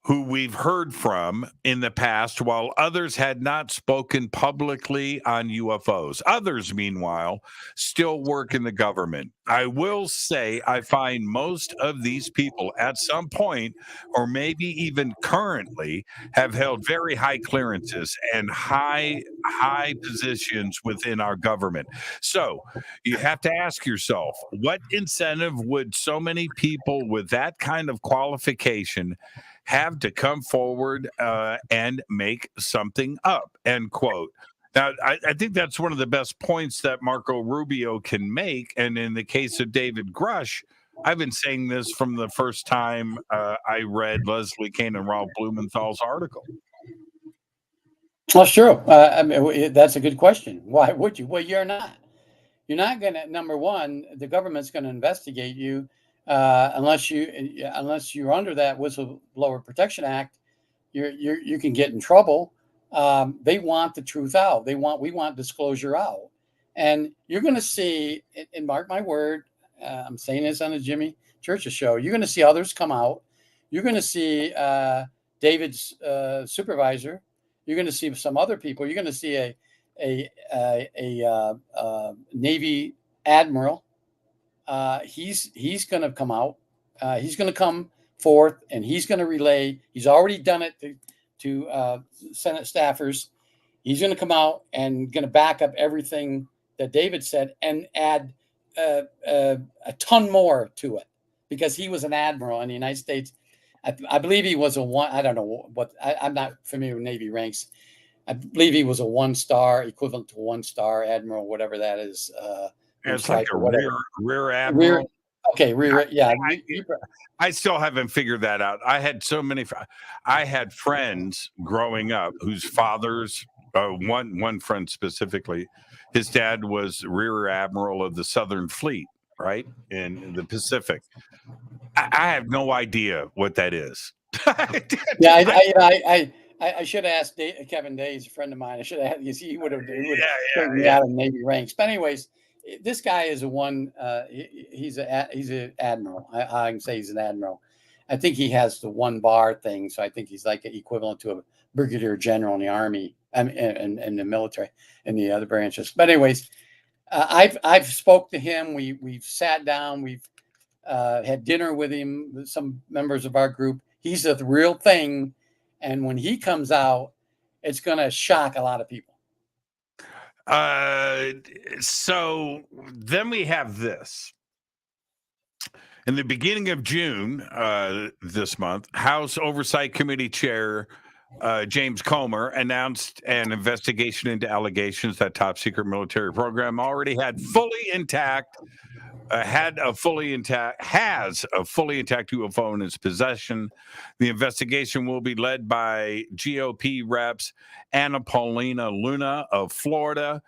who we've heard from in the past, while others had not spoken publicly on UFOs. Others, meanwhile, still work in the government. I will say I find most of these people at some point, or maybe even currently, have held very high clearances and high positions within our government. So you have to ask yourself, what incentive would so many people with that kind of qualification have to come forward and make something up?" End quote. Now, I think that's one of the best points that Marco Rubio can make. And in the case of David Grusch, I've been saying this from the first time I read Leslie Kean and Ralph Blumenthal's article. Well, sure. I mean, that's a good question. Why would you? Well, you're not. You're not going to. Number one, the government's going to investigate you. Unless you're under that Whistleblower Protection Act, you can get in trouble. They want the truth out. We want disclosure out, and you're going to see. And mark my word, I'm saying this on the Jimmy Church's show. You're going to see others come out. You're going to see David's supervisor. You're going to see some other people. You're going to see a Navy admiral. He's going to come out. He's going to come forth, and he's going to relay. He's already done it to Senate staffers. He's going to come out and going to back up everything that David said and add a ton more to it, because he was an admiral in the United States. I believe he was a one. I don't know what. I'm not familiar with Navy ranks. I believe he was a 1-star, equivalent to 1-star admiral, whatever that is. It's like a rear admiral. Rear. Yeah. I still haven't figured that out. I had so many. I had friends growing up whose fathers, one friend specifically, his dad was rear admiral of the Southern Fleet, right, in the Pacific. I have no idea what that is. Yeah, I should have asked Kevin Day, he's a friend of mine. I should have asked, he would have taken me out of Navy ranks. But anyways, this guy is he's an admiral. I can say he's an admiral. I think he has the 1-bar thing, so I think he's like equivalent to a brigadier general in the Army and the military and the other branches. But anyways, I've spoke to him. We've sat down. We've had dinner with him, with some members of our group. He's the real thing, and when he comes out, it's going to shock a lot of people. So then we have this. In the beginning of June this month, House Oversight Committee Chair James Comer announced an investigation into allegations that top secret military program already had has a fully intact UFO in its possession. The investigation will be led by GOP reps Anna Paulina Luna of Florida,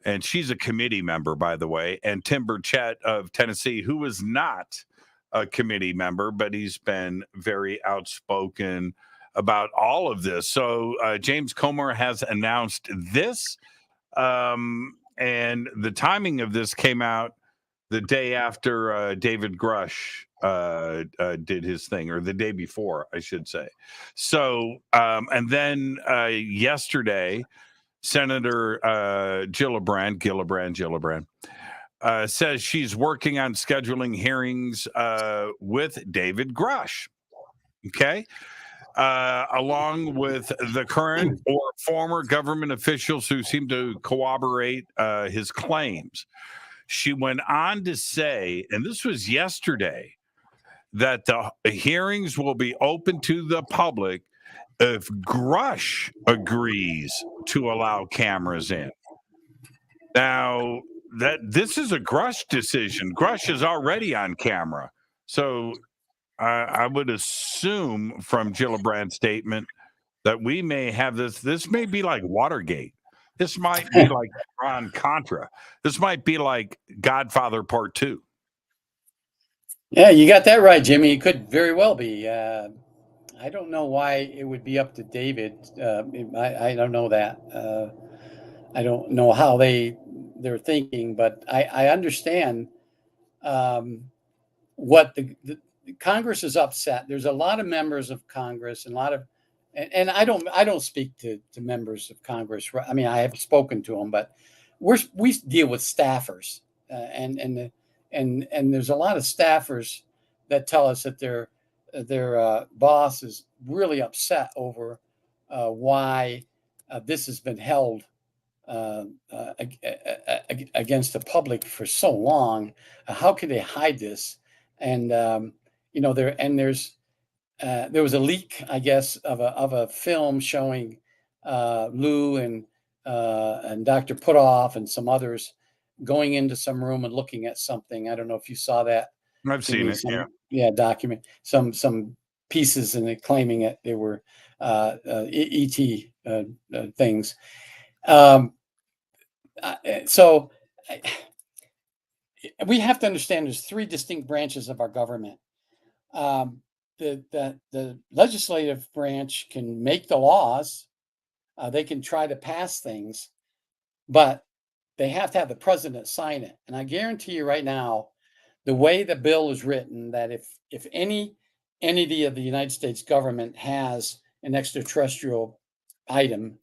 and she's a committee member, by the way, and Tim Burchett of Tennessee, who is not a committee member, but he's been very outspoken about all of this. So James Comer has announced this, and the timing of this came out the day after David Grusch did his thing, or the day before, I should say. So, and then yesterday, Senator Gillibrand says she's working on scheduling hearings with David Grusch. Okay. Along with the current or former government officials who seem to corroborate his claims. She went on to say, and this was yesterday, that the hearings will be open to the public if Grusch agrees to allow cameras in. Now, that this is a Grusch decision. Grusch is already on camera. So I would assume from Gillibrand's statement that we may have this. This may be like Watergate. This might be like Iran Contra. This might be like Godfather Part 2. Yeah, you got that right, Jimmy. It could very well be. I don't know why it would be up to David. I don't know that. I don't know how they're thinking, but I understand what the Congress is upset. There's a lot of members of Congress and a lot of, and I don't speak to members of Congress. I mean, I have spoken to them, but we deal with staffers, and there's a lot of staffers that tell us that their boss is really upset over why this has been held against the public for so long. How could they hide this? And there was a leak, I guess, of a film showing Lou and Dr. Puthoff and some others going into some room and looking at something. I don't know if you saw that. I've seen it. Yeah, document some pieces and claiming it they were ET things. So we have to understand there's three distinct branches of our government. The legislative branch can make the laws, they can try to pass things, but they have to have the president sign it. And I guarantee you right now, the way the bill is written, that if any entity of the United States government has an extraterrestrial item,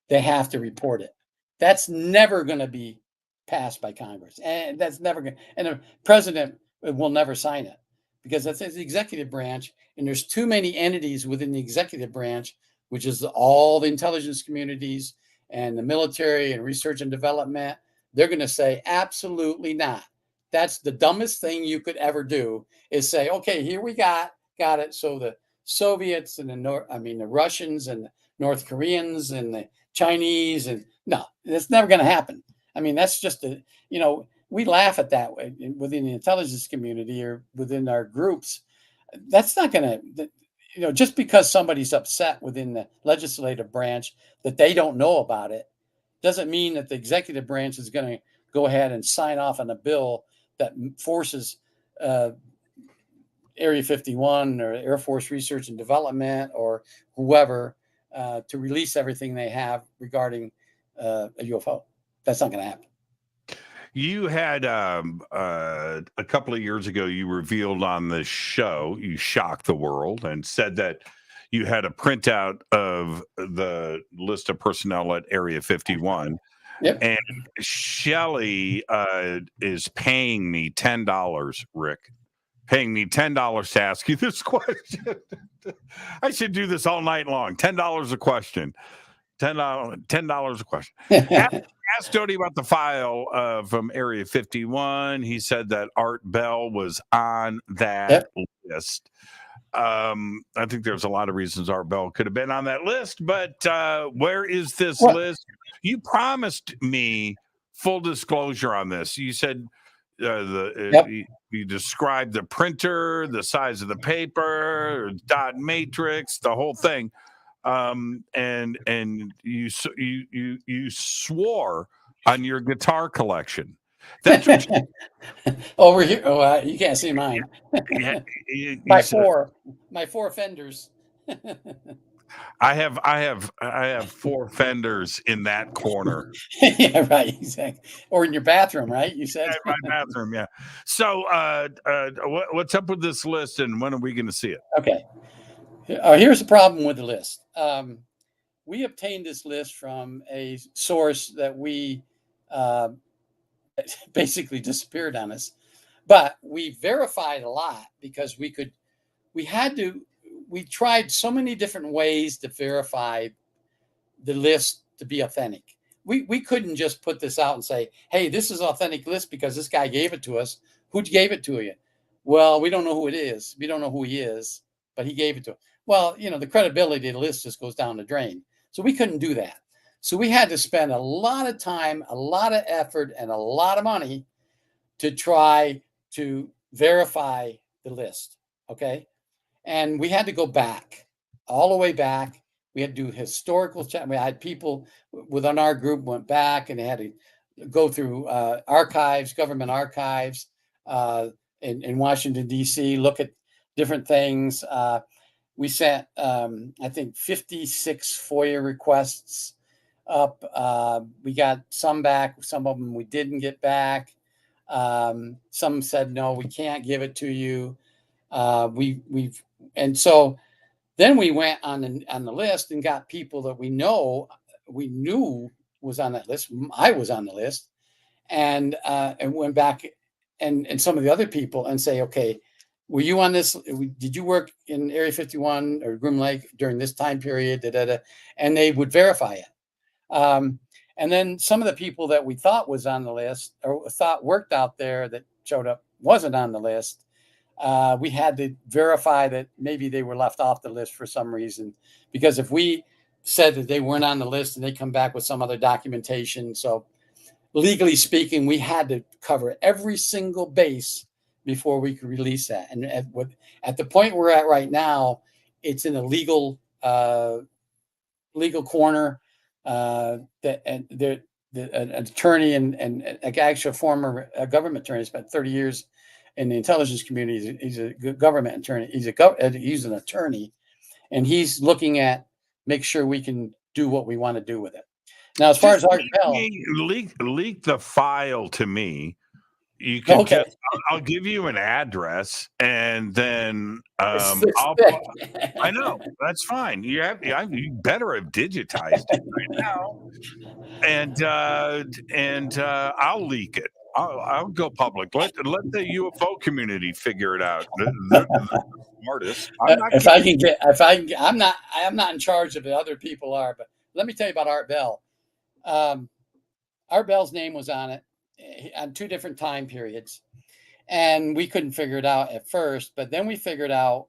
they have to report it. That's never going to be passed by Congress, and that's never going. And the president will never sign it because that's the executive branch, and there's too many entities within the executive branch, which is all the intelligence communities and the military and research and development. They're going to say absolutely not. That's the dumbest thing you could ever do, is say, okay, here we got it. So the Soviets and the Russians and the North Koreans and the Chinese, and no, that's never going to happen. I mean, that's just we laugh at that way within the intelligence community or within our groups. That's not going to, just because somebody's upset within the legislative branch that they don't know about it, doesn't mean that the executive branch is going to go ahead and sign off on a bill that forces Area 51 or Air Force Research and Development or whoever to release everything they have regarding a UFO. That's not going to happen. You had a couple of years ago, you revealed on the show, you shocked the world and said that you had a printout of the list of personnel at Area 51. Yep. And Shelley is paying me $10, Rick, paying me $10 to ask you this question. I should do this all night long. $10 a question. $10 a question. Asked Doty about the file from Area 51. He said that Art Bell was on that list. I think there's a lot of reasons Art Bell could have been on that list, but where is this list? You promised me full disclosure on this. You said you described the printer, the size of the paper, dot matrix, the whole thing. And you swore on your guitar collection. That's what over here. Oh, you can't see mine. you my four Fenders. I have 4 fenders in that corner. Yeah, right, exactly. Or in your bathroom, right? You said. In my bathroom, yeah. So, what's up with this list, and when are we going to see it? Okay. Here's the problem with the list. We obtained this list from a source that we basically disappeared on us, but we verified a lot because we tried so many different ways to verify the list to be authentic. We couldn't just put this out and say, hey, this is authentic list because this guy gave it to us. Who gave it to you? Well, we don't know who it is. We don't know who he is, but he gave it to us. Well, the credibility of the list just goes down the drain. So we couldn't do that. So we had to spend a lot of time, a lot of effort, and a lot of money to try to verify the list. Okay. And we had to go back, all the way back. We had to do historical check. We had people within our group went back and they had to go through archives, government archives in Washington, D.C., look at different things. We sent, I think, 56 FOIA requests up. We got some back. Some of them we didn't get back. Some said, no, we can't give it to you. And so then we went on the list and got people that we knew was on that list. I was on the list, and went back and some of the other people and say, okay, were you on this? Did you work in Area 51 or Groom Lake during this time period? And they would verify it. And then some of the people that we thought was on the list or thought worked out there that showed up wasn't on the list. We had to verify that maybe they were left off the list for some reason, because if we said that they weren't on the list and they come back with some other documentation. So legally speaking, we had to cover every single base before we could release that. And at the point we're at right now, it's in a legal corner. An attorney and actually a former government attorney spent 30 years in the intelligence community. He's a government attorney. He's an attorney, and he's looking at make sure we can do what we want to do with it. Now, as far as Art Bell, leak the file to me. You can okay. I'll give you an address, and then I know that's fine. You better have digitized it right now, and I'll leak it. I'll go public. Let the UFO community figure it out. They're the smartest. I'm not in charge of it. Other people are, but let me tell you about Art Bell. Art Bell's name was on it on 2 different time periods, and we couldn't figure it out at first. But then we figured out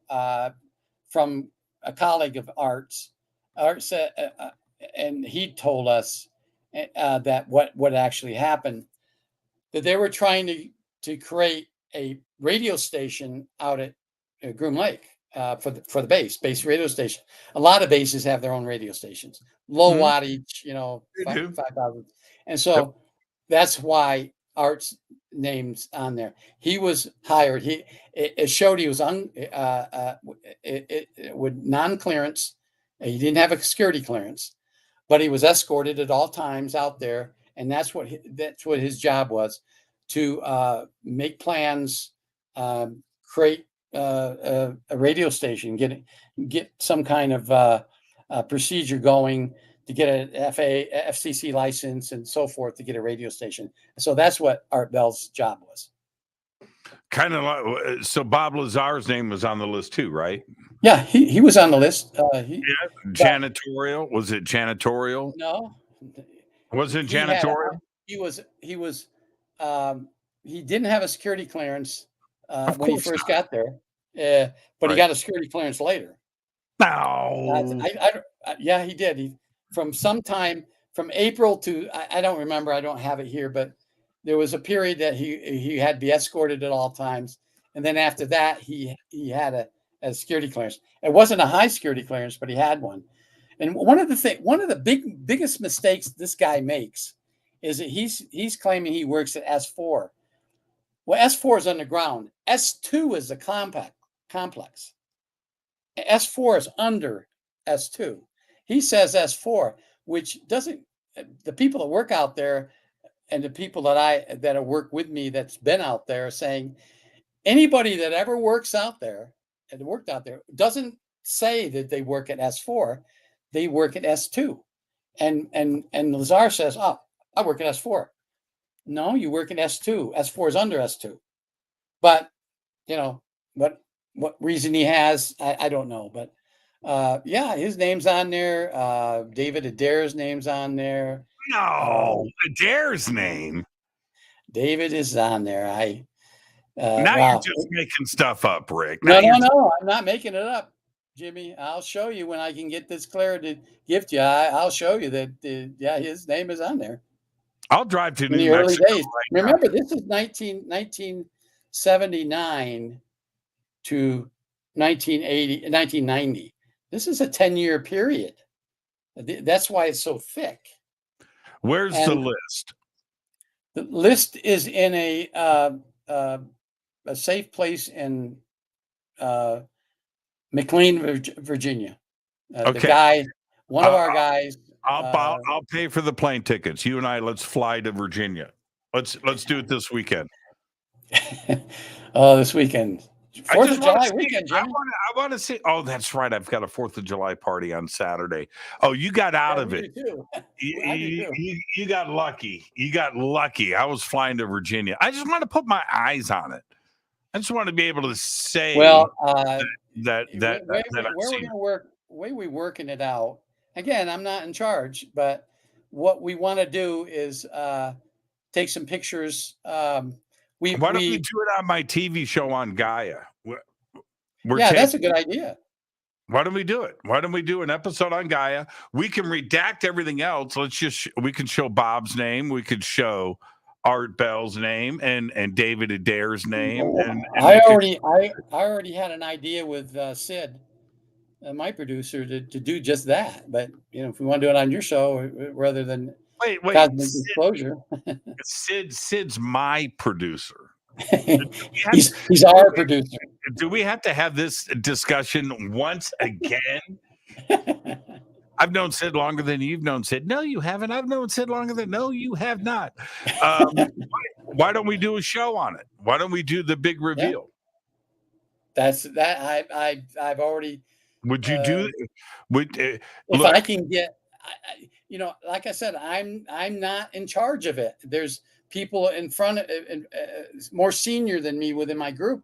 from a colleague of Art's. Art said, and he told us that what actually happened. That they were trying to create a radio station out at Groom Lake for the base radio station. A lot of bases have their own radio stations, low wattage, 5,000. And so that's why Art's name's on there. He was hired. It showed he was with non-clearance. He didn't have a security clearance, but he was escorted at all times out there. And that's what his job was, to make plans, create a radio station, get some kind of procedure going to get an FCC license and so forth to get a radio station. So that's what Art Bell's job was. Kind of like, so Bob Lazar's name was on the list too, right? Yeah, he was on the list. Janitorial, was it janitorial? No. Was it janitorial? He didn't have a security clearance when he first got there, but he got a security clearance later. No. Yeah, he did. From April to, I don't remember, I don't have it here, but there was a period that he had to be escorted at all times. And then after that, he had a security clearance. It wasn't a high security clearance, but he had one. And one of the biggest mistakes this guy makes is that he's claiming he works at S4. Well, S4 is underground. S2 is the complex. S4 is under S2. He says S4, which doesn't. The people that work out there, and the people that have worked with me that's been out there, are saying anybody that ever works out there and worked out there doesn't say that they work at S4, they work at S2. And Lazar says, "Oh, I work at S4." No, you work at S2. S4 is under S2. But what reason he has, I don't know. But yeah, his name's on there. David Adair's name's on there. No, Adair's name. David is on there. Now wow. you're just making stuff up, Rick. No, I'm not making it up, Jimmy. I'll show you when I can get this clarity gift you. I'll show you that, his name is on there. I'll drive to In the New early Mexico. days. Remember, this is 1979 to 1990. This is a 10-year period. That's why it's so thick. Where's the list? The list is in a safe place in McLean, Virginia. Okay. The guy, one of our guys. I'll pay for the plane tickets. You and I, let's fly to Virginia. Let's do it this weekend. This weekend. 4th of July weekend, Jimmy. I want to see. Oh, that's right. I've got a 4th of July party on Saturday. Oh, you got out of it. You got lucky. You got lucky. I was flying to Virginia. I just want to put my eyes on it. I just want to be able to say that we're going to work. The way we're working it out. Again, I'm not in charge, but what we want to do is take some pictures. Why don't we do it on my TV show on Gaia? That's a good idea. Why don't we do it? Why don't we do an episode on Gaia? We can redact everything else. We can show Bob's name. We could show Art Bell's name and David Adair's name. And I already had an idea with Sid, my producer, to do just that. But if we want to do it on your show rather than cosmic disclosure. Sid's my producer. He's our producer. Do we have to have this discussion once again? I've known Sid longer than you've known Sid. No, you haven't. I've known Sid longer than. No, you have not. Why don't we do a show on it? Why don't we do the big reveal? That's that. I've already. Would you do? If I can get, like I said, I'm not in charge of it. There's people in front of more senior than me within my group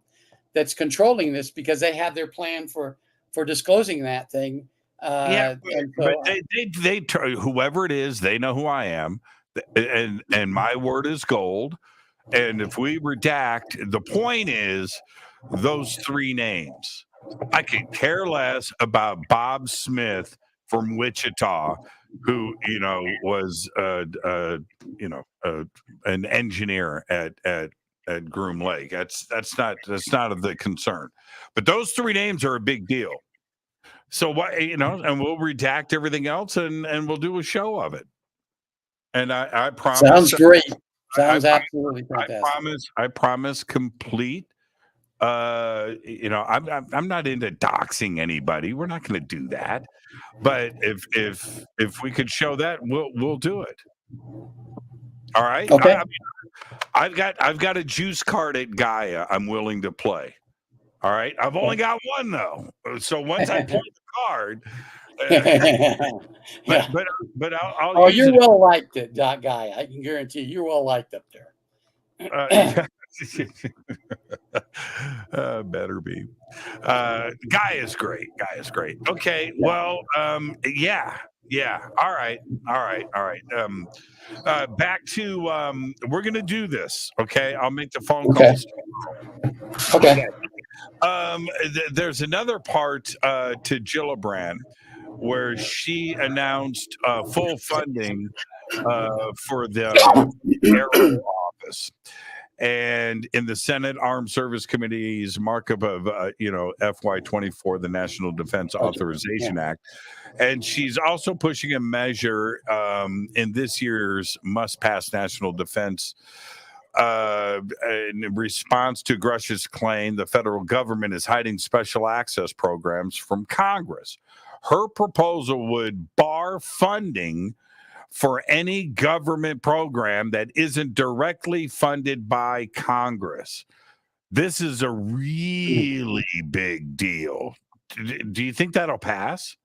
that's controlling this because they have their plan for disclosing that thing. But they whoever it is, they know who I am, and my word is gold. And if we redact, the point is those 3 names. I could care less about Bob Smith from Wichita, who was an engineer at Groom Lake. That's not of the concern. But those 3 names are a big deal. So what and we'll redact everything else and we'll do a show of it. And I promise. Sounds great. Sounds absolutely fantastic. I promise complete. I'm not into doxing anybody. We're not going to do that. But if we could show that, we'll do it. All right. Okay. I've got a juice card at Gaia. I'm willing to play. All right. I've only got one though. So once I play the card, but I'll you're well liked at Gaia. I can guarantee you're well liked up there. Better be. Guy is great. Okay. Well, yeah. All right. Back to we're gonna do this. Okay. I'll make the phone calls. Okay. There's another part to Gillibrand where she announced full funding for the Aero office. And in the Senate Armed Service Committee's markup of, FY24, the National Defense Authorization Act. And she's also pushing a measure in this year's must-pass national defense. In response to Grusch's claim, the federal government is hiding special access programs from Congress. her proposal would bar funding for any government program that isn't directly funded by Congress. This is a really big deal. Do you think that'll pass?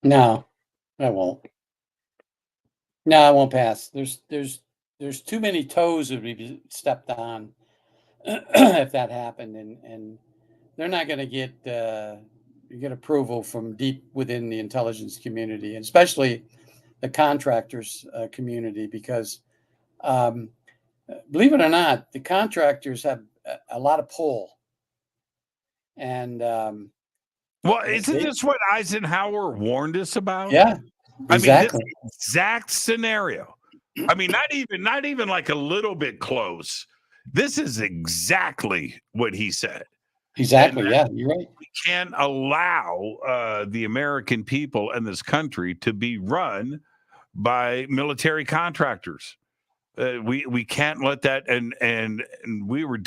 No, I won't. No, I won't pass. There's too many toes that would be stepped on if that happened, and they're not going to get approval from deep within the intelligence community, and especially the contractors community, because believe it or not, the contractors have a lot of pull. And well, isn't this what Eisenhower warned us about? Yeah, exactly. I mean, this exact scenario. I mean, not even like a little bit close. This is exactly what he said. Exactly. Yeah, you're right. We can't allow the American people and this country to be run by military contractors. We can't let that. And we were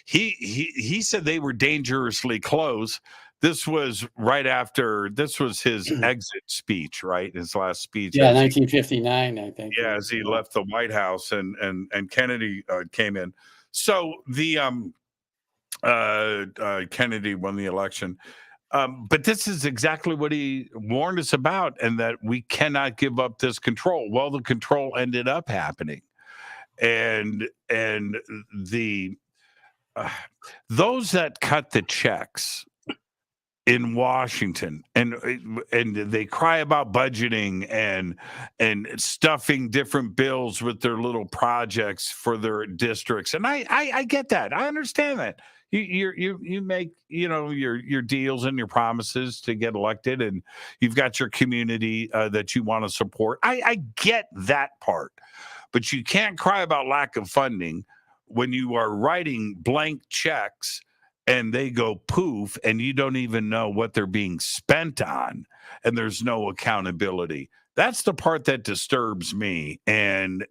he said they were dangerously close. This was right after. This was his exit speech, right? His last speech. Yeah, 1959, I think. Yeah, as he left the White House, and Kennedy came in. So the Kennedy won the election. But this is exactly what he warned us about, and that we cannot give up this control. Well, the control ended up happening, and the those that cut the checks in Washington, and they cry about budgeting and stuffing different bills with their little projects for their districts, and I get that. I understand that. You make your deals and your promises to get elected, and you've got your community that you want to support. I get that part, but you can't cry about lack of funding when you are writing blank checks and they go poof, and you don't even know what they're being spent on, and there's no accountability. That's the part that disturbs me, and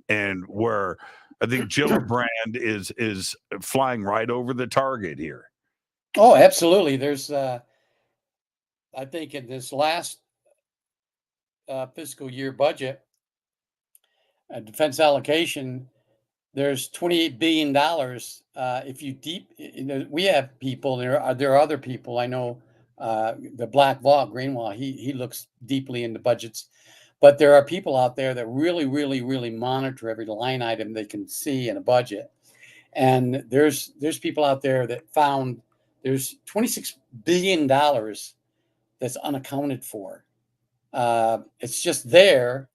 where I think Gillibrand is flying right over the target here. Oh, absolutely. There's, I think, in this last fiscal year budget, defense allocation, there's $28 billion. If you we have people. There are other people. I know the Black Vault, Greenwald. He looks deeply into budgets. But there are people out there that really, really, really monitor every line item they can see in a budget. And there's people out there that found there's $26 billion that's unaccounted for. It's just there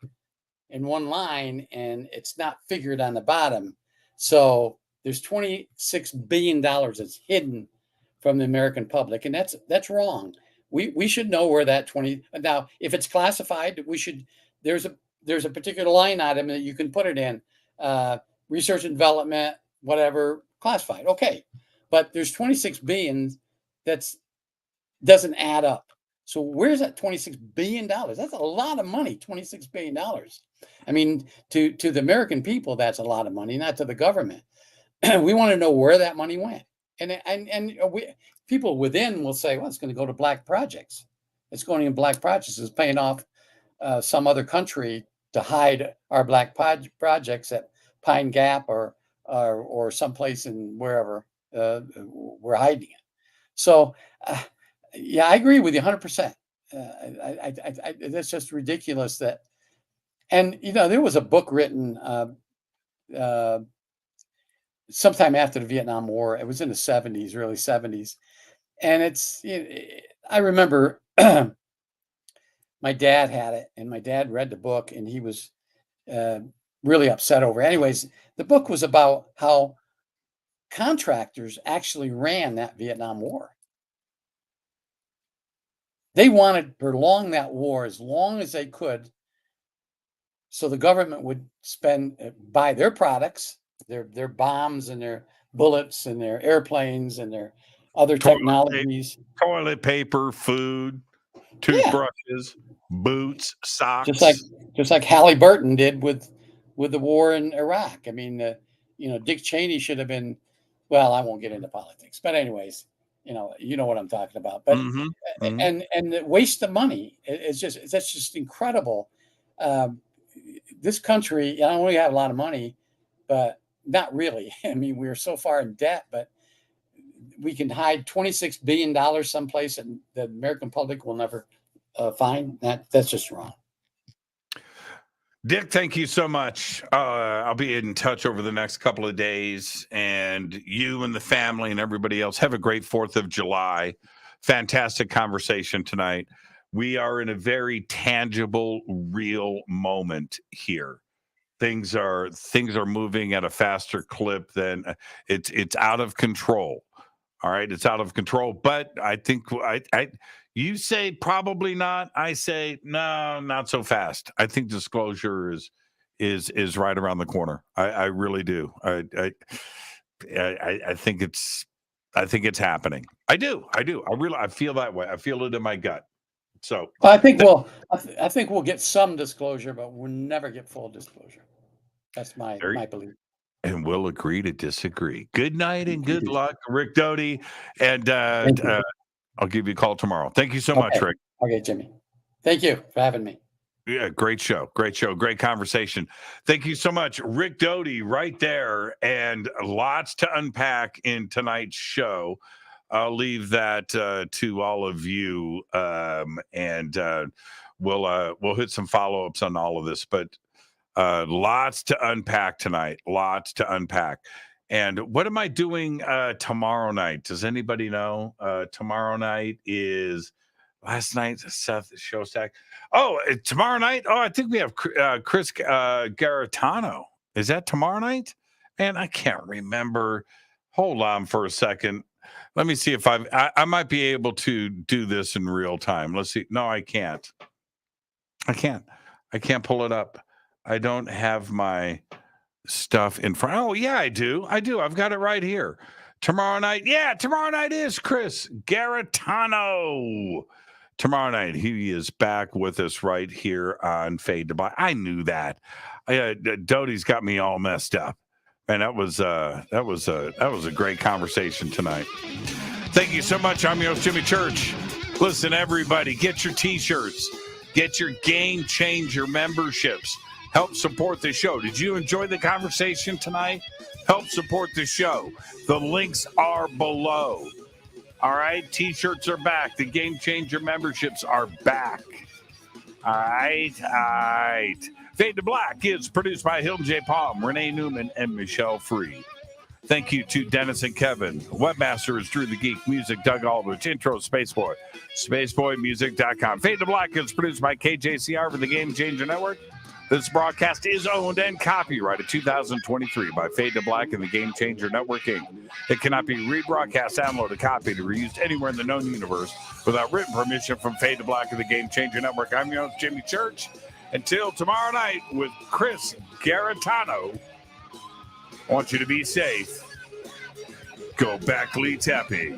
in one line, and it's not figured on the bottom. So there's $26 billion that's hidden from the American public, and that's wrong. We should know where that 20 now, if it's classified, there's a particular line item that you can put it in, research and development, whatever, classified. Okay. But there's 26 billion doesn't add up. So where's that $26 billion? That's a lot of money, $26 billion. I mean, to the American people, that's a lot of money, not to the government. We want to know where that money went. And people within will say, well, it's going to go to black projects. It's going in black projects. It's paying off some other country to hide our black projects at Pine Gap or someplace in wherever we're hiding it. So, yeah, I agree with you 100%. That's just ridiculous that, and there was a book written sometime after the Vietnam War. It was in the 70s, early 70s. And I remember my dad had it, and my dad read the book, and he was really upset over it. Anyways, the book was about how contractors actually ran that Vietnam War. They wanted to prolong that war as long as they could, so the government would buy their products, their bombs and their bullets and their airplanes and their other technologies, toilet paper, food, toothbrushes, boots, socks. Just like Halliburton did with the war in Iraq. I mean, Dick Cheney should have been. Well, I won't get into politics, but anyways, You know what I'm talking about. But and the waste of money, that's just incredible. This country, I know we have a lot of money, but not really. I mean, we're so far in debt, but we can hide $26 billion someplace, and the American public will never find that. That's just wrong. Dick, thank you so much. I'll be in touch over the next couple of days, and you and the family and everybody else have a great 4th of July. Fantastic conversation tonight. We are in a very tangible, real moment here. Things are moving at a faster clip than it's out of control. All right, it's out of control. But I think you say probably not. I say no, not so fast. I think disclosure is right around the corner. I really do. I think it's happening. I do. I feel that way. I feel it in my gut. So I think we'll get some disclosure, but we'll never get full disclosure. That's my belief. And we'll agree to disagree. Good night and good luck, Rick Doty. And I'll give you a call tomorrow. Thank you so much, Rick. Okay, Jimmy. Thank you for having me. Yeah, great show. Great conversation. Thank you so much, Rick Doty, right there. And lots to unpack in tonight's show. I'll leave that to all of you, and we'll hit some follow-ups on all of this. But lots to unpack tonight. Lots to unpack. And what am I doing tomorrow night? Does anybody know? Tomorrow night is last night's Seth Shostak. Oh, tomorrow night? Oh, I think we have Chris Garatano. Is that tomorrow night? And I can't remember. Hold on for a second. Let me see if I might be able to do this in real time. Let's see. No, I can't. I can't pull it up. I don't have my stuff in front. Oh, yeah, I do. I've got it right here. Tomorrow night. Yeah, tomorrow night is Chris Garatano. Tomorrow night, he is back with us right here on Fade to Black. I knew that. Doty's got me all messed up. And that was a great conversation tonight. Thank you so much. I'm your host, Jimmy Church. Listen, everybody, get your T-shirts. Get your Game Changer memberships. Help support the show. Did you enjoy the conversation tonight? Help support the show. The links are below. All right? T-shirts are back. The Game Changer memberships are back. All right. Fade to Black is produced by Hilton J. Palm, Renee Newman, and Michelle Free. Thank you to Dennis and Kevin. Webmaster is Drew the Geek. Music, Doug Aldrich. Intro, Spaceboy. SpaceboyMusic.com. Fade to Black is produced by KJCR for the Game Changer Network. This broadcast is owned and copyrighted 2023 by Fade to Black and the Game Changer Network, Inc. It cannot be rebroadcast, downloaded, copied, or reused anywhere in the known universe without written permission from Fade to Black and the Game Changer Network. I'm your host, Jimmy Church. Until tomorrow night with Chris Garatano, I want you to be safe. Go back, Lee Tappy.